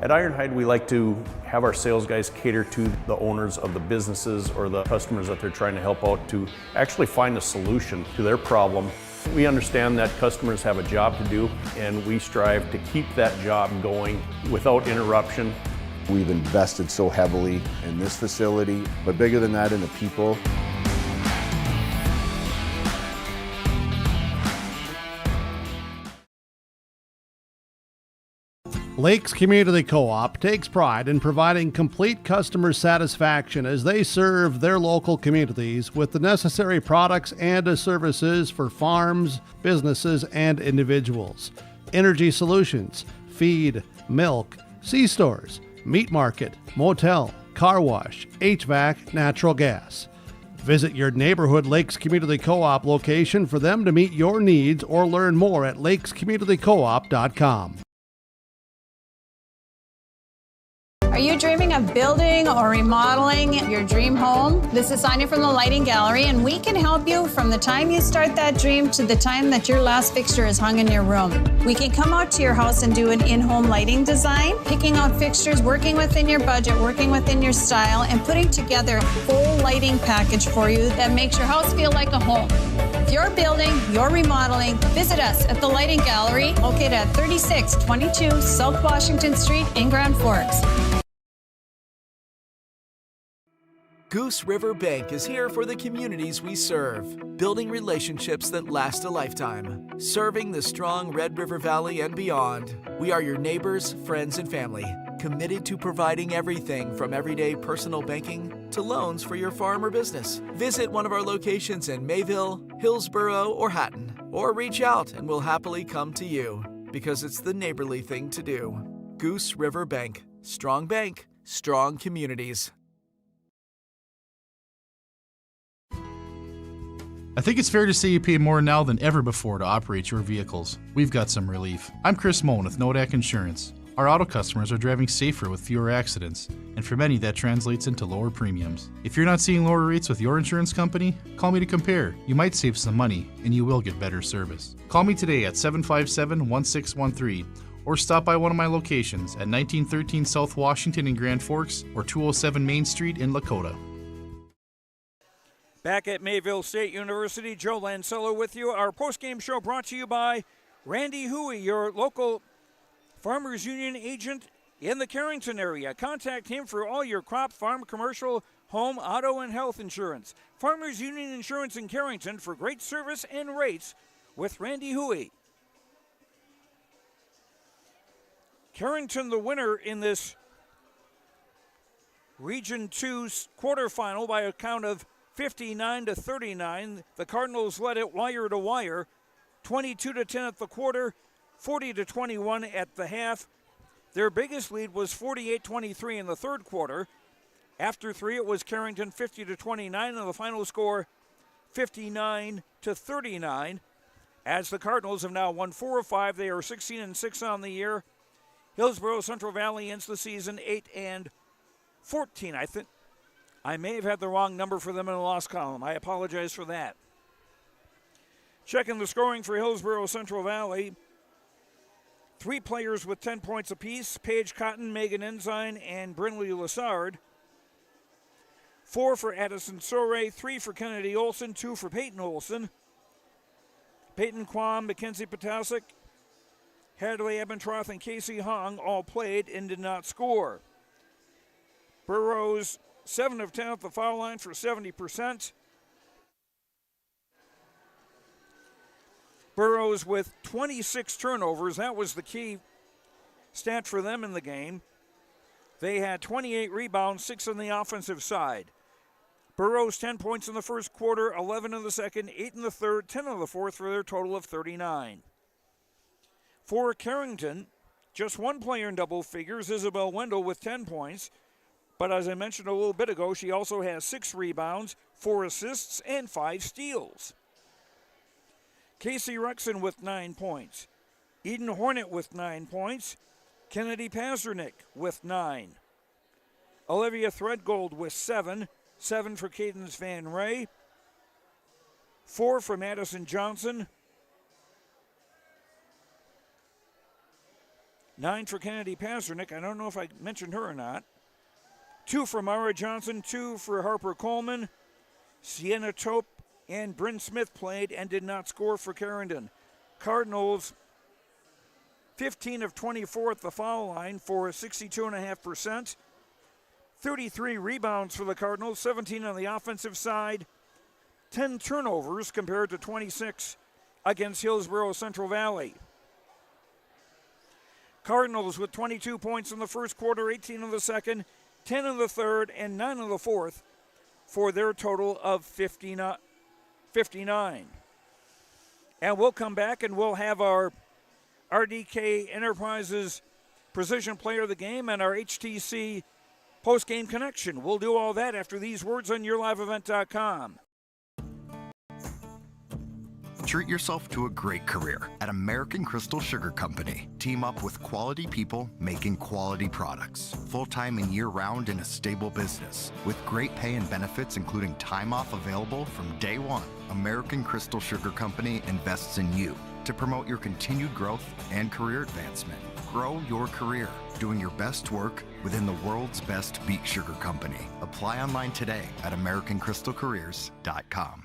At Ironhide, we like to have our sales guys cater to the owners of the businesses or the customers that they're trying to help out to actually find a solution to their problem. We understand that customers have a job to do, and we strive to keep that job going without interruption. We've invested so heavily in this facility, but bigger than that, in the people. Lakes Community Co-op takes pride in providing complete customer satisfaction as they serve their local communities with the necessary products and services for farms, businesses, and individuals. Energy solutions, feed, milk, C-stores, meat market, motel, car wash, HVAC, natural gas. Visit your neighborhood Lakes Community Co-op location for them to meet your needs or learn more at lakescommunitycoop.com. Are you dreaming of building or remodeling your dream home? This is Sonia from the Lighting Gallery, and we can help you from the time you start that dream to the time that your last fixture is hung in your room. We can come out to your house and do an in-home lighting design, picking out fixtures, working within your budget, working within your style, and putting together a full lighting package for you that makes your house feel like a home. If you're building, you're remodeling, visit us at the Lighting Gallery, located at 3622 South Washington Street in Grand Forks. Goose River Bank is here for the communities we serve, building relationships that last a lifetime. Serving the strong Red River Valley and beyond, we are your neighbors, friends, and family, committed to providing everything from everyday personal banking to loans for your farm or business. Visit one of our locations in Mayville, Hillsboro, or Hatton, or reach out and we'll happily come to you, because it's the neighborly thing to do. Goose River Bank. Strong bank, strong communities. I think it's fair to say you pay more now than ever before to operate your vehicles. We've got some relief. I'm Chris Moen with Nodak Insurance. Our auto customers are driving safer with fewer accidents, and for many that translates into lower premiums. If you're not seeing lower rates with your insurance company, call me to compare. You might save some money, and you will get better service. Call me today at 757-1613 or stop by one of my locations at 1913 South Washington in Grand Forks or 207 Main Street in Lakota. Back at Mayville State University, Joe Lancello with you. Our postgame show brought to you by Randy Huey, your local Farmers Union agent in the Carrington area. Contact him for all your crop, farm, commercial, home, auto, and health insurance. Farmers Union Insurance in Carrington for great service and rates with Randy Huey. Carrington, the winner in this Region 2 quarterfinal by a count of 59-39. The Cardinals led it wire to wire, 22-10 at the quarter, 40-21 at the half. Their biggest lead was 48-23 in the third quarter. After three, it was Carrington 50-29, and the final score 59-39. As the Cardinals have now won 4 of 5, they are 16-6 on the year. Hillsboro-Central Valley ends the season 8-14. I think I may have had the wrong number for them in the loss column. I apologize for that. Checking the scoring for Hillsboro-Central Valley. 3 players with 10 points apiece: Paige Cotton, Megan Ensign, and Brinley Lassard. 4 for Addison Sore, 3 for Kennedy Olson, 2 for Peyton Olson. Peyton Kwam, Mackenzie Potasek, Hadley Ebentroth, and Casey Hong all played and did not score. Burrows, 7 of 10 at the foul line for 70%. Burrows with 26 turnovers. That was the key stat for them in the game. They had 28 rebounds, 6 on the offensive side. Burrows 10 points in the first quarter, 11 in the second, 8 in the third, 10 in the fourth for their total of 39. For Carrington, just one player in double figures, Isabel Wendell with 10 points. But as I mentioned a little bit ago, she also has 6 rebounds, 4 assists, and 5 steals. Casey Rexon with 9 points. Eden Hornet with 9 points. Kennedy Pazernick with 9. Olivia Threadgold with 7. 7 for Cadence Van Ray. 4 for Madison Johnson. 9 for Kennedy Pazernick. I don't know if I mentioned her or not. 2 for Mara Johnson, 2 for Harper Coleman. Sienna Tope and Bryn Smith played and did not score for Carrington. Cardinals 15 of 24 at the foul line for 62.5%. 33 rebounds for the Cardinals, 17 on the offensive side. 10 turnovers compared to 26 against Hillsboro-Central Valley. Cardinals with 22 points in the first quarter, 18 in the second, 10 in the third, and 9 in the fourth for their total of 59. And we'll come back and we'll have our RDK Enterprises Precision Player of the Game and our HTC Postgame Connection. We'll do all that after these words on YourLiveEvent.com. Treat yourself to a great career at American Crystal Sugar Company. Team up with quality people making quality products. Full-time and year-round in a stable business. With great pay and benefits including time off available from day one. American Crystal Sugar Company invests in you to promote your continued growth and career advancement. Grow your career doing your best work within the world's best beet sugar company. Apply online today at AmericanCrystalCareers.com.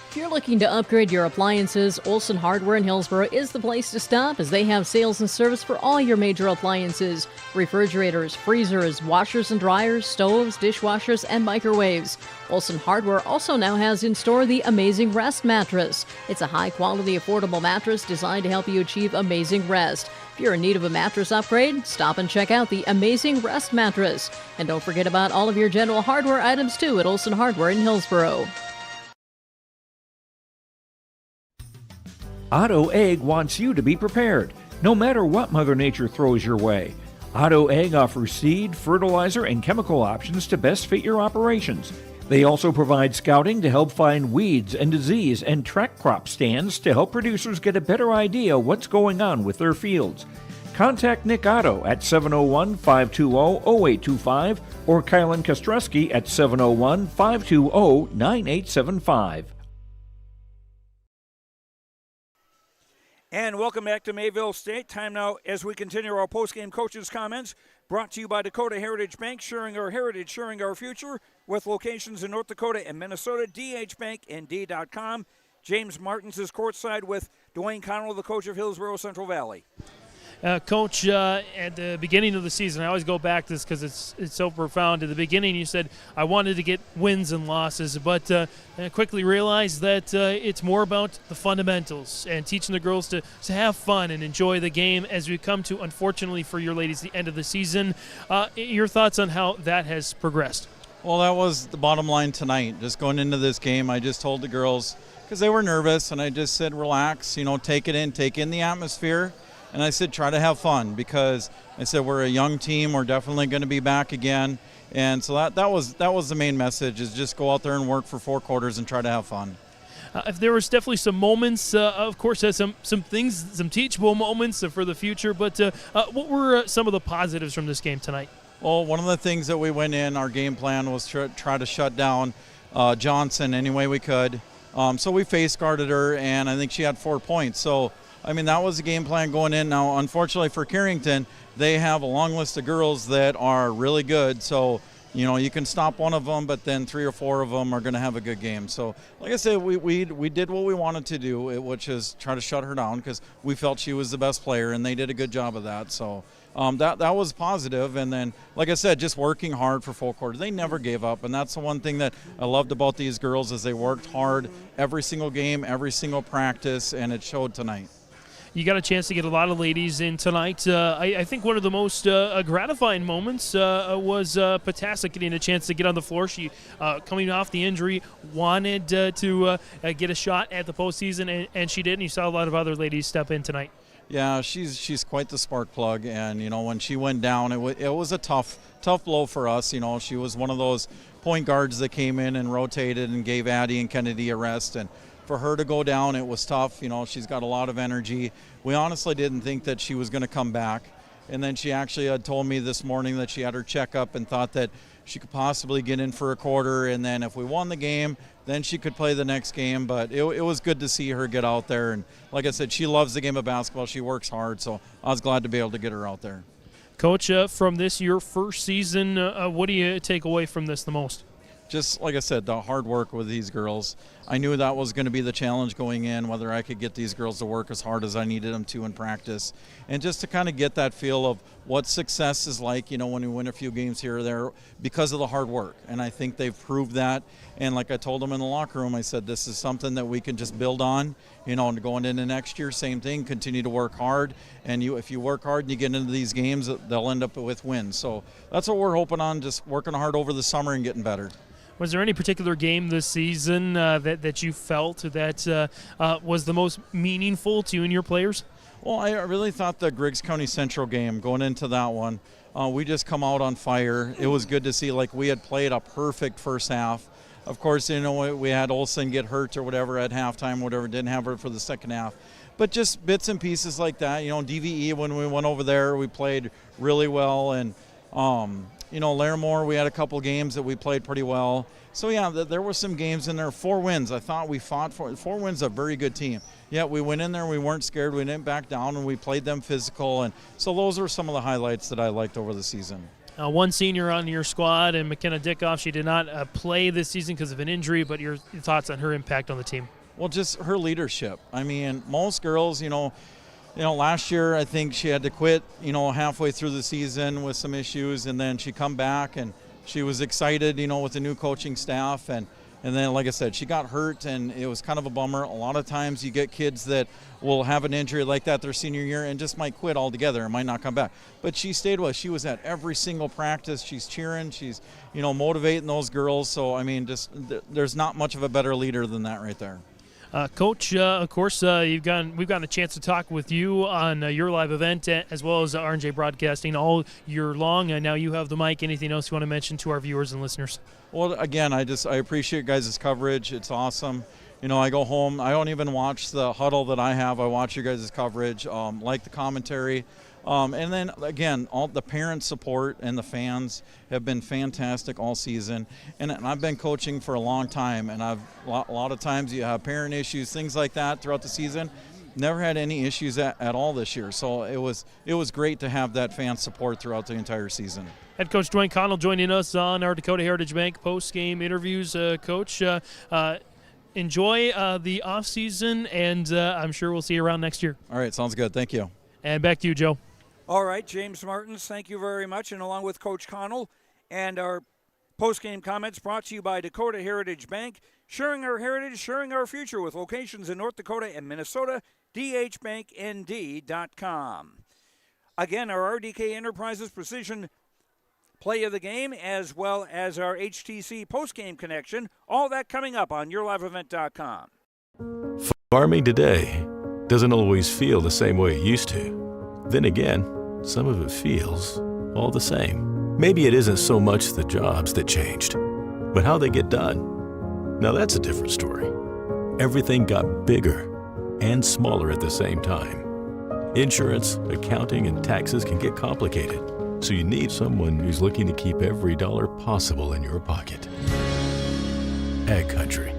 If you're looking to upgrade your appliances, Olson Hardware in Hillsboro is the place to stop, as they have sales and service for all your major appliances: refrigerators, freezers, washers and dryers, stoves, dishwashers, and microwaves. Olson Hardware also now has in store the Amazing Rest mattress. It's a high-quality, affordable mattress designed to help you achieve amazing rest. If you're in need of a mattress upgrade, stop and check out the Amazing Rest mattress. And don't forget about all of your general hardware items, too, at Olson Hardware in Hillsboro. Otto Egg wants you to be prepared, no matter what Mother Nature throws your way. Otto Egg offers seed, fertilizer, and chemical options to best fit your operations. They also provide scouting to help find weeds and disease, and track crop stands to help producers get a better idea what's going on with their fields. Contact Nick Otto at 701-520-0825 or Kylan Kostreski at 701-520-9875. And welcome back to Mayville State. Time now as we continue our postgame coaches' comments. Brought to you by Dakota Heritage Bank, sharing our heritage, sharing our future, with locations in North Dakota and Minnesota. dhbanknd.com. James Martins is courtside with Dwayne Connell, the coach of Hillsboro-Central Valley. Coach, at the beginning of the season, I always go back to this because it's so profound. At the beginning, you said, I wanted to get wins and losses, but I quickly realized that it's more about the fundamentals and teaching the girls to have fun and enjoy the game as we come to, unfortunately for your ladies, the end of the season. Your thoughts on how that has progressed? Well, that was the bottom line tonight. Just going into this game, I just told the girls, because they were nervous, and I just said, relax, take it in, take in the atmosphere. And I said, try to have fun, because I said, we're a young team. We're definitely going to be back again. And so that was the main message, is just go out there and work for 4 quarters and try to have fun. If there was definitely some moments, of course, some things, some teachable moments for the future. But what were some of the positives from this game tonight? Well, one of the things that we went in, our game plan was to try to shut down Johnson any way we could. So we face guarded her, and I think she had 4 points. So that was the game plan going in. Now, unfortunately for Carrington, they have a long list of girls that are really good. So, you can stop one of them, but then 3 or 4 of them are going to have a good game. So, like I said, we did what we wanted to do, which is try to shut her down, because we felt she was the best player, and they did a good job of that. So that was positive. And then, like I said, just working hard for 4 quarters. They never gave up, and that's the one thing that I loved about these girls, is they worked hard every single game, every single practice, and it showed tonight. You got a chance to get a lot of ladies in tonight. I think one of the most gratifying moments was Patassa getting a chance to get on the floor. She, coming off the injury, wanted to get a shot at the postseason, and she did, and you saw a lot of other ladies step in tonight. Yeah, she's quite the spark plug, and when she went down, it was a tough blow for us. She was one of those point guards that came in and rotated and gave Addie and Kennedy a rest, and for her to go down, it was tough. She's got a lot of energy. We honestly didn't think that she was going to come back. And then she actually had told me this morning that she had her checkup and thought that she could possibly get in for a quarter. And then if we won the game, then she could play the next game. But it was good to see her get out there. And like I said, she loves the game of basketball. She works hard. So I was glad to be able to get her out there. Coach, from this, your first season, what do you take away from this the most? Just like I said, the hard work with these girls. I knew that was going to be the challenge going in, whether I could get these girls to work as hard as I needed them to in practice. And just to kind of get that feel of what success is like, when we win a few games here or there, because of the hard work. And I think they've proved that. And like I told them in the locker room, I said, this is something that we can just build on, and going into next year, same thing, continue to work hard. And if you work hard and you get into these games, they'll end up with wins. So that's what we're hoping on, just working hard over the summer and getting better. Was there any particular game this season that you felt that was the most meaningful to you and your players? Well, I really thought the Griggs County Central game, going into that one, we just come out on fire. It was good to see, we had played a perfect first half. Of course, we had Olsen get hurt or whatever at halftime, whatever, didn't have her for the second half. But just bits and pieces like that. DVE, when we went over there, we played really well. And Larimore, we had a couple games that we played pretty well. So, yeah, there were some games in there. 4 wins. I thought we fought for 4 wins, a very good team. Yeah, we went in there, we weren't scared, we didn't back down, and we played them physical. And so those are some of the highlights that I liked over the season. One senior on your squad, and McKenna Dickoff, she did not play this season because of an injury, but your thoughts on her impact on the team? Well, just her leadership. Most girls, last year I think she had to quit, halfway through the season with some issues, and then she come back and she was excited, with the new coaching staff, and then, like I said, she got hurt, and it was kind of a bummer. A lot of times you get kids that will have an injury like that their senior year and just might quit altogether and might not come back. But she stayed with us. She was at every single practice. She's cheering. She's, motivating those girls. So, there's not much of a better leader than that right there. Coach, of course, we've gotten a chance to talk with you on your live event, as well as R&J Broadcasting all year long. Now you have the mic. Anything else you want to mention to our viewers and listeners? Well, again, I appreciate you guys' coverage. It's awesome. I go home. I don't even watch the huddle that I have. I watch your guys' coverage, like the commentary. And then, again, all the parent support and the fans have been fantastic all season. And I've been coaching for a long time, and a lot of times you have parent issues, things like that throughout the season. never had any issues at all this year. So it was great to have that fan support throughout the entire season. Head coach Dwayne Connell joining us on our Dakota Heritage Bank post-game interviews. Coach, enjoy the offseason, and I'm sure we'll see you around next year. All right, sounds good. Thank you. And back to you, Joe. All right, James Martins, thank you very much. And along with Coach Connell, and our post-game comments brought to you by Dakota Heritage Bank, sharing our heritage, sharing our future with locations in North Dakota and Minnesota, dhbanknd.com. Again, our RDK Enterprises Precision Play of the Game, as well as our HTC post-game connection, all that coming up on yourliveevent.com. Farming today doesn't always feel the same way it used to. Then again, some of it feels all the same. Maybe it isn't so much the jobs that changed, but how they get done. Now that's a different story. Everything got bigger and smaller at the same time. Insurance, accounting, and taxes can get complicated, so you need someone who's looking to keep every dollar possible in your pocket. Ag Country.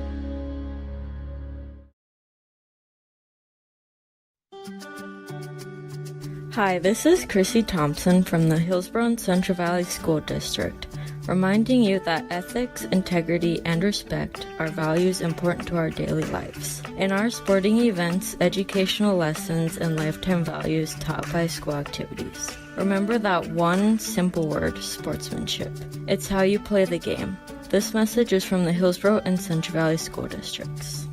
Hi, this is Chrissy Thompson from the Hillsboro-Central Valley School District, reminding you that ethics, integrity, and respect are values important to our daily lives. In our sporting events, educational lessons, and lifetime values taught by school activities. Remember that one simple word, sportsmanship. It's how you play the game. This message is from the Hillsboro and Central Valley School Districts.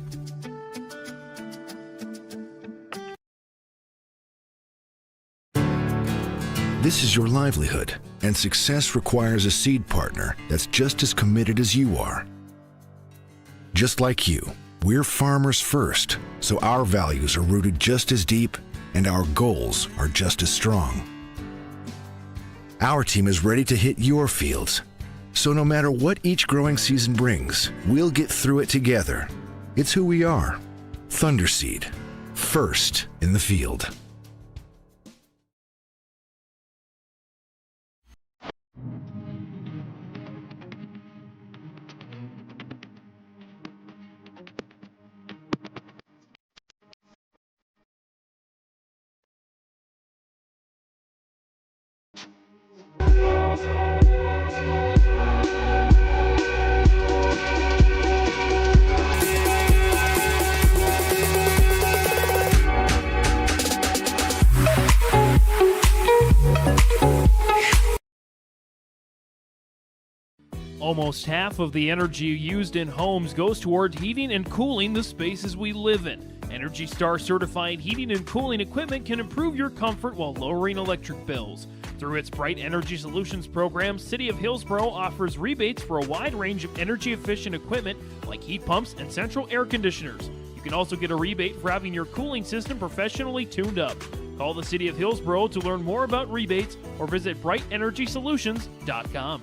This is your livelihood, and success requires a seed partner that's just as committed as you are. Just like you, we're farmers first, so our values are rooted just as deep and our goals are just as strong. Our team is ready to hit your fields, so no matter what each growing season brings, we'll get through it together. It's who we are. Thunderseed, first in the field. Almost half of the energy used in homes goes toward heating and cooling the spaces we live in. Energy Star certified heating and cooling equipment can improve your comfort while lowering electric bills. Through its Bright Energy Solutions program, City of Hillsboro offers rebates for a wide range of energy-efficient equipment like heat pumps and central air conditioners. You can also get a rebate for having your cooling system professionally tuned up. Call the City of Hillsboro to learn more about rebates or visit brightenergysolutions.com.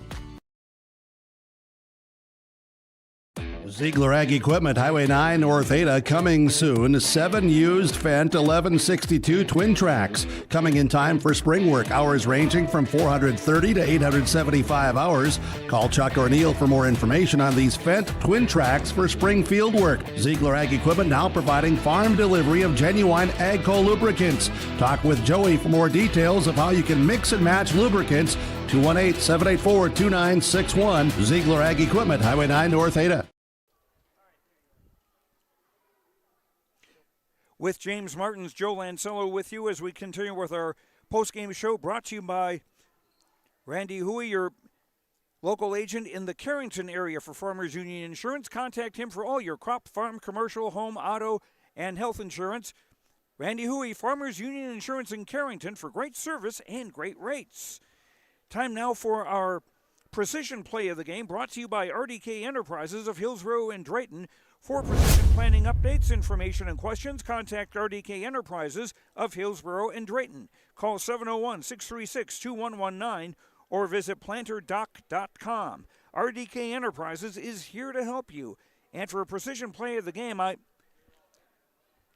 Ziegler Ag Equipment, Highway 9 North Ada, coming soon. 7 used Fendt 1162 twin tracks, coming in time for spring work. Hours ranging from 430 to 875 hours. Call Chuck or Neil for more information on these Fendt twin tracks for spring field work. Ziegler Ag Equipment now providing farm delivery of genuine AGCO lubricants. Talk with Joey for more details of how you can mix and match lubricants. 218-784-2961. Ziegler Ag Equipment, Highway 9 North Ada. With James Martins, Joe Lancello with you as we continue with our post-game show, brought to you by Randy Huey, your local agent in the Carrington area for Farmers Union Insurance. Contact him for all your crop, farm, commercial, home, auto, and health insurance. Randy Huey, Farmers Union Insurance in Carrington, for great service and great rates. Time now for our precision play of the game, brought to you by RDK Enterprises of Hillsboro and Drayton. For precision planning updates, information, and questions, contact RDK Enterprises of Hillsboro and Drayton. Call 701-636-2119 or visit planterdoc.com. RDK Enterprises is here to help you. And for a precision play of the game, I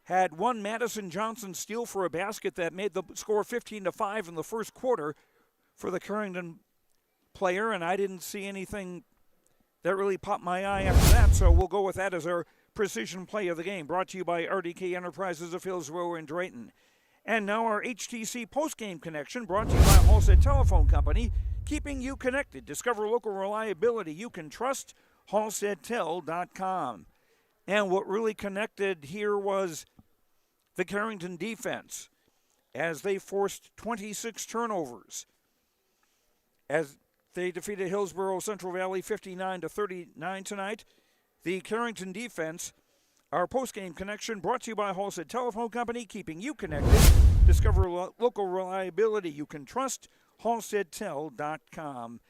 had one Madison Johnson steal for a basket that made the score 15-5 in the first quarter for the Carrington player, and I didn't see anything that really popped my eye after that, so we'll go with that as our precision play of the game, brought to you by RDK Enterprises of Hillsboro and Drayton. And now our HTC Postgame Connection, brought to you by Halstead Telephone Company, keeping you connected. Discover local reliability you can trust, halsteadtel.com. And what really connected here was the Carrington defense, as they forced 26 turnovers, as they defeated Hillsboro-Central Valley 59-39 tonight. The Carrington defense, our post-game connection, brought to you by Halstead Telephone Company, keeping you connected. Discover local reliability you can trust, halsteadtel.com.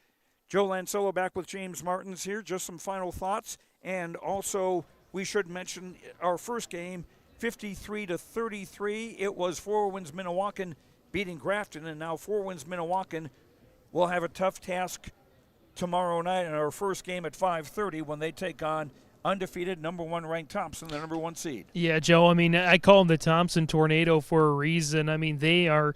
Joe Lancello back with James Martins here. Just some final thoughts. And also, we should mention our first game, 53-33. It was Four Winds Minnewacan beating Grafton, and now Four Winds Minnewacan will have a tough task tomorrow night in our first game at 5:30 when they take on undefeated number 1 ranked Thompson, the number 1 seed. Yeah, Joe, I mean, I call them the Thompson Tornado for a reason. I mean, they are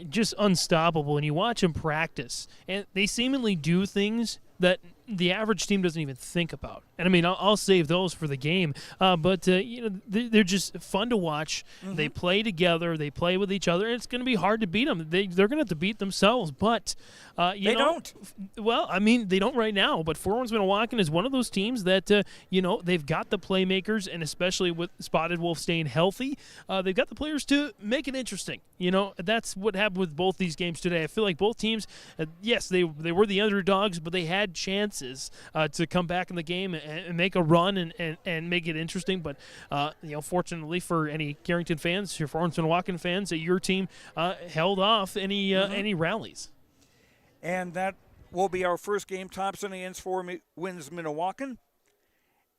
just unstoppable, and you watch them practice, and they seemingly do things that the average team doesn't even think about. And, I mean, I'll save those for the game. But you know, they're just fun to watch. Mm-hmm. They play together. They play with each other. And it's going to be hard to beat them. They're going to have to beat themselves. But, you know. They don't. Well, I mean, they don't right now. But Four Winds Minnewacan is one of those teams that, you know, they've got the playmakers, and especially with Spotted Wolf staying healthy, they've got the players to make it interesting. You know, that's what happened with both these games today. I feel like both teams, yes, they were the underdogs, but they had chances to come back in the game and make a run and make it interesting. But, you know, fortunately for any Carrington fans, your Four Winds Minnewacan fans, that your team held off any rallies. And that will be our first game, Thompson against Four Winds Minnewacan.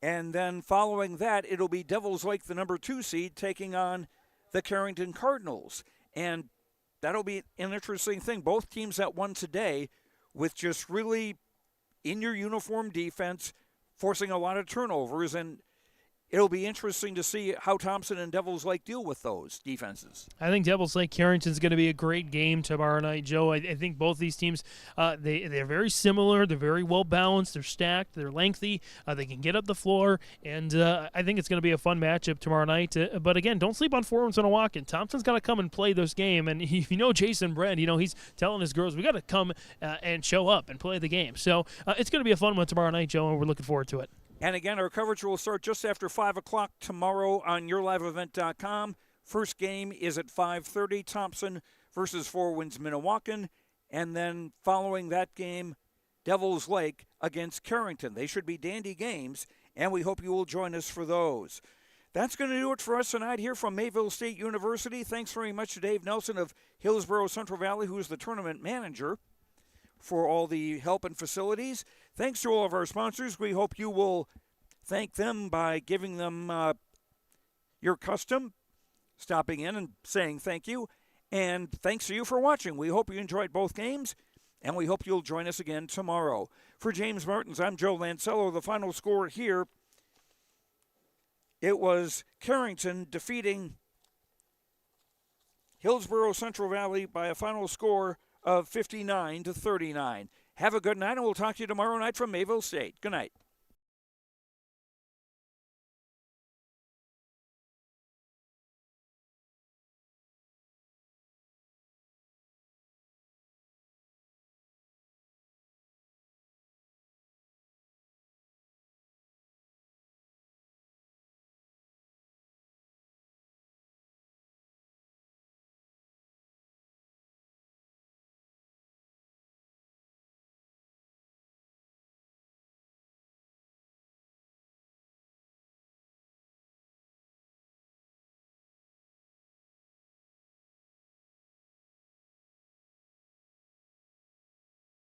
And then following that, it'll be Devils Lake, the number 2 seed, taking on the Carrington Cardinals. And that'll be an interesting thing. Both teams that won today with just really in your uniform defense, forcing a lot of turnovers, and it'll be interesting to see how Thompson and Devils Lake deal with those defenses. I think Devils Lake Carrington is going to be a great game tomorrow night, Joe. I think both these teams, they're very similar. They're very well balanced. They're stacked. They're lengthy. They can get up the floor, and I think it's going to be a fun matchup tomorrow night. But again, don't sleep on Four Winds Minnewacan. Thompson's got to come and play this game, and if you know Jason Brand, you know he's telling his girls, we got to come and show up and play the game. So it's going to be a fun one tomorrow night, Joe, and we're looking forward to it. And again, our coverage will start just after 5 o'clock tomorrow on YourLiveEvent.com. First game is at 5:30, Thompson versus Four Winds Minnewacan. And then following that game, Devils Lake against Carrington. They should be dandy games, and we hope you will join us for those. That's going to do it for us tonight here from Mayville State University. Thanks very much to Dave Nelson of Hillsboro-Central Valley, who is the tournament manager, for all the help and facilities. Thanks to all of our sponsors. We hope you will thank them by giving them your custom, stopping in and saying thank you. And thanks to you for watching. We hope you enjoyed both games, and we hope you'll join us again tomorrow. For James Martins, I'm Joe Lancello. The final score here, it was Carrington defeating Hillsboro-Central Valley by a final score of 59-39. Have a good night, and we'll talk to you tomorrow night from Mayville State. Good night.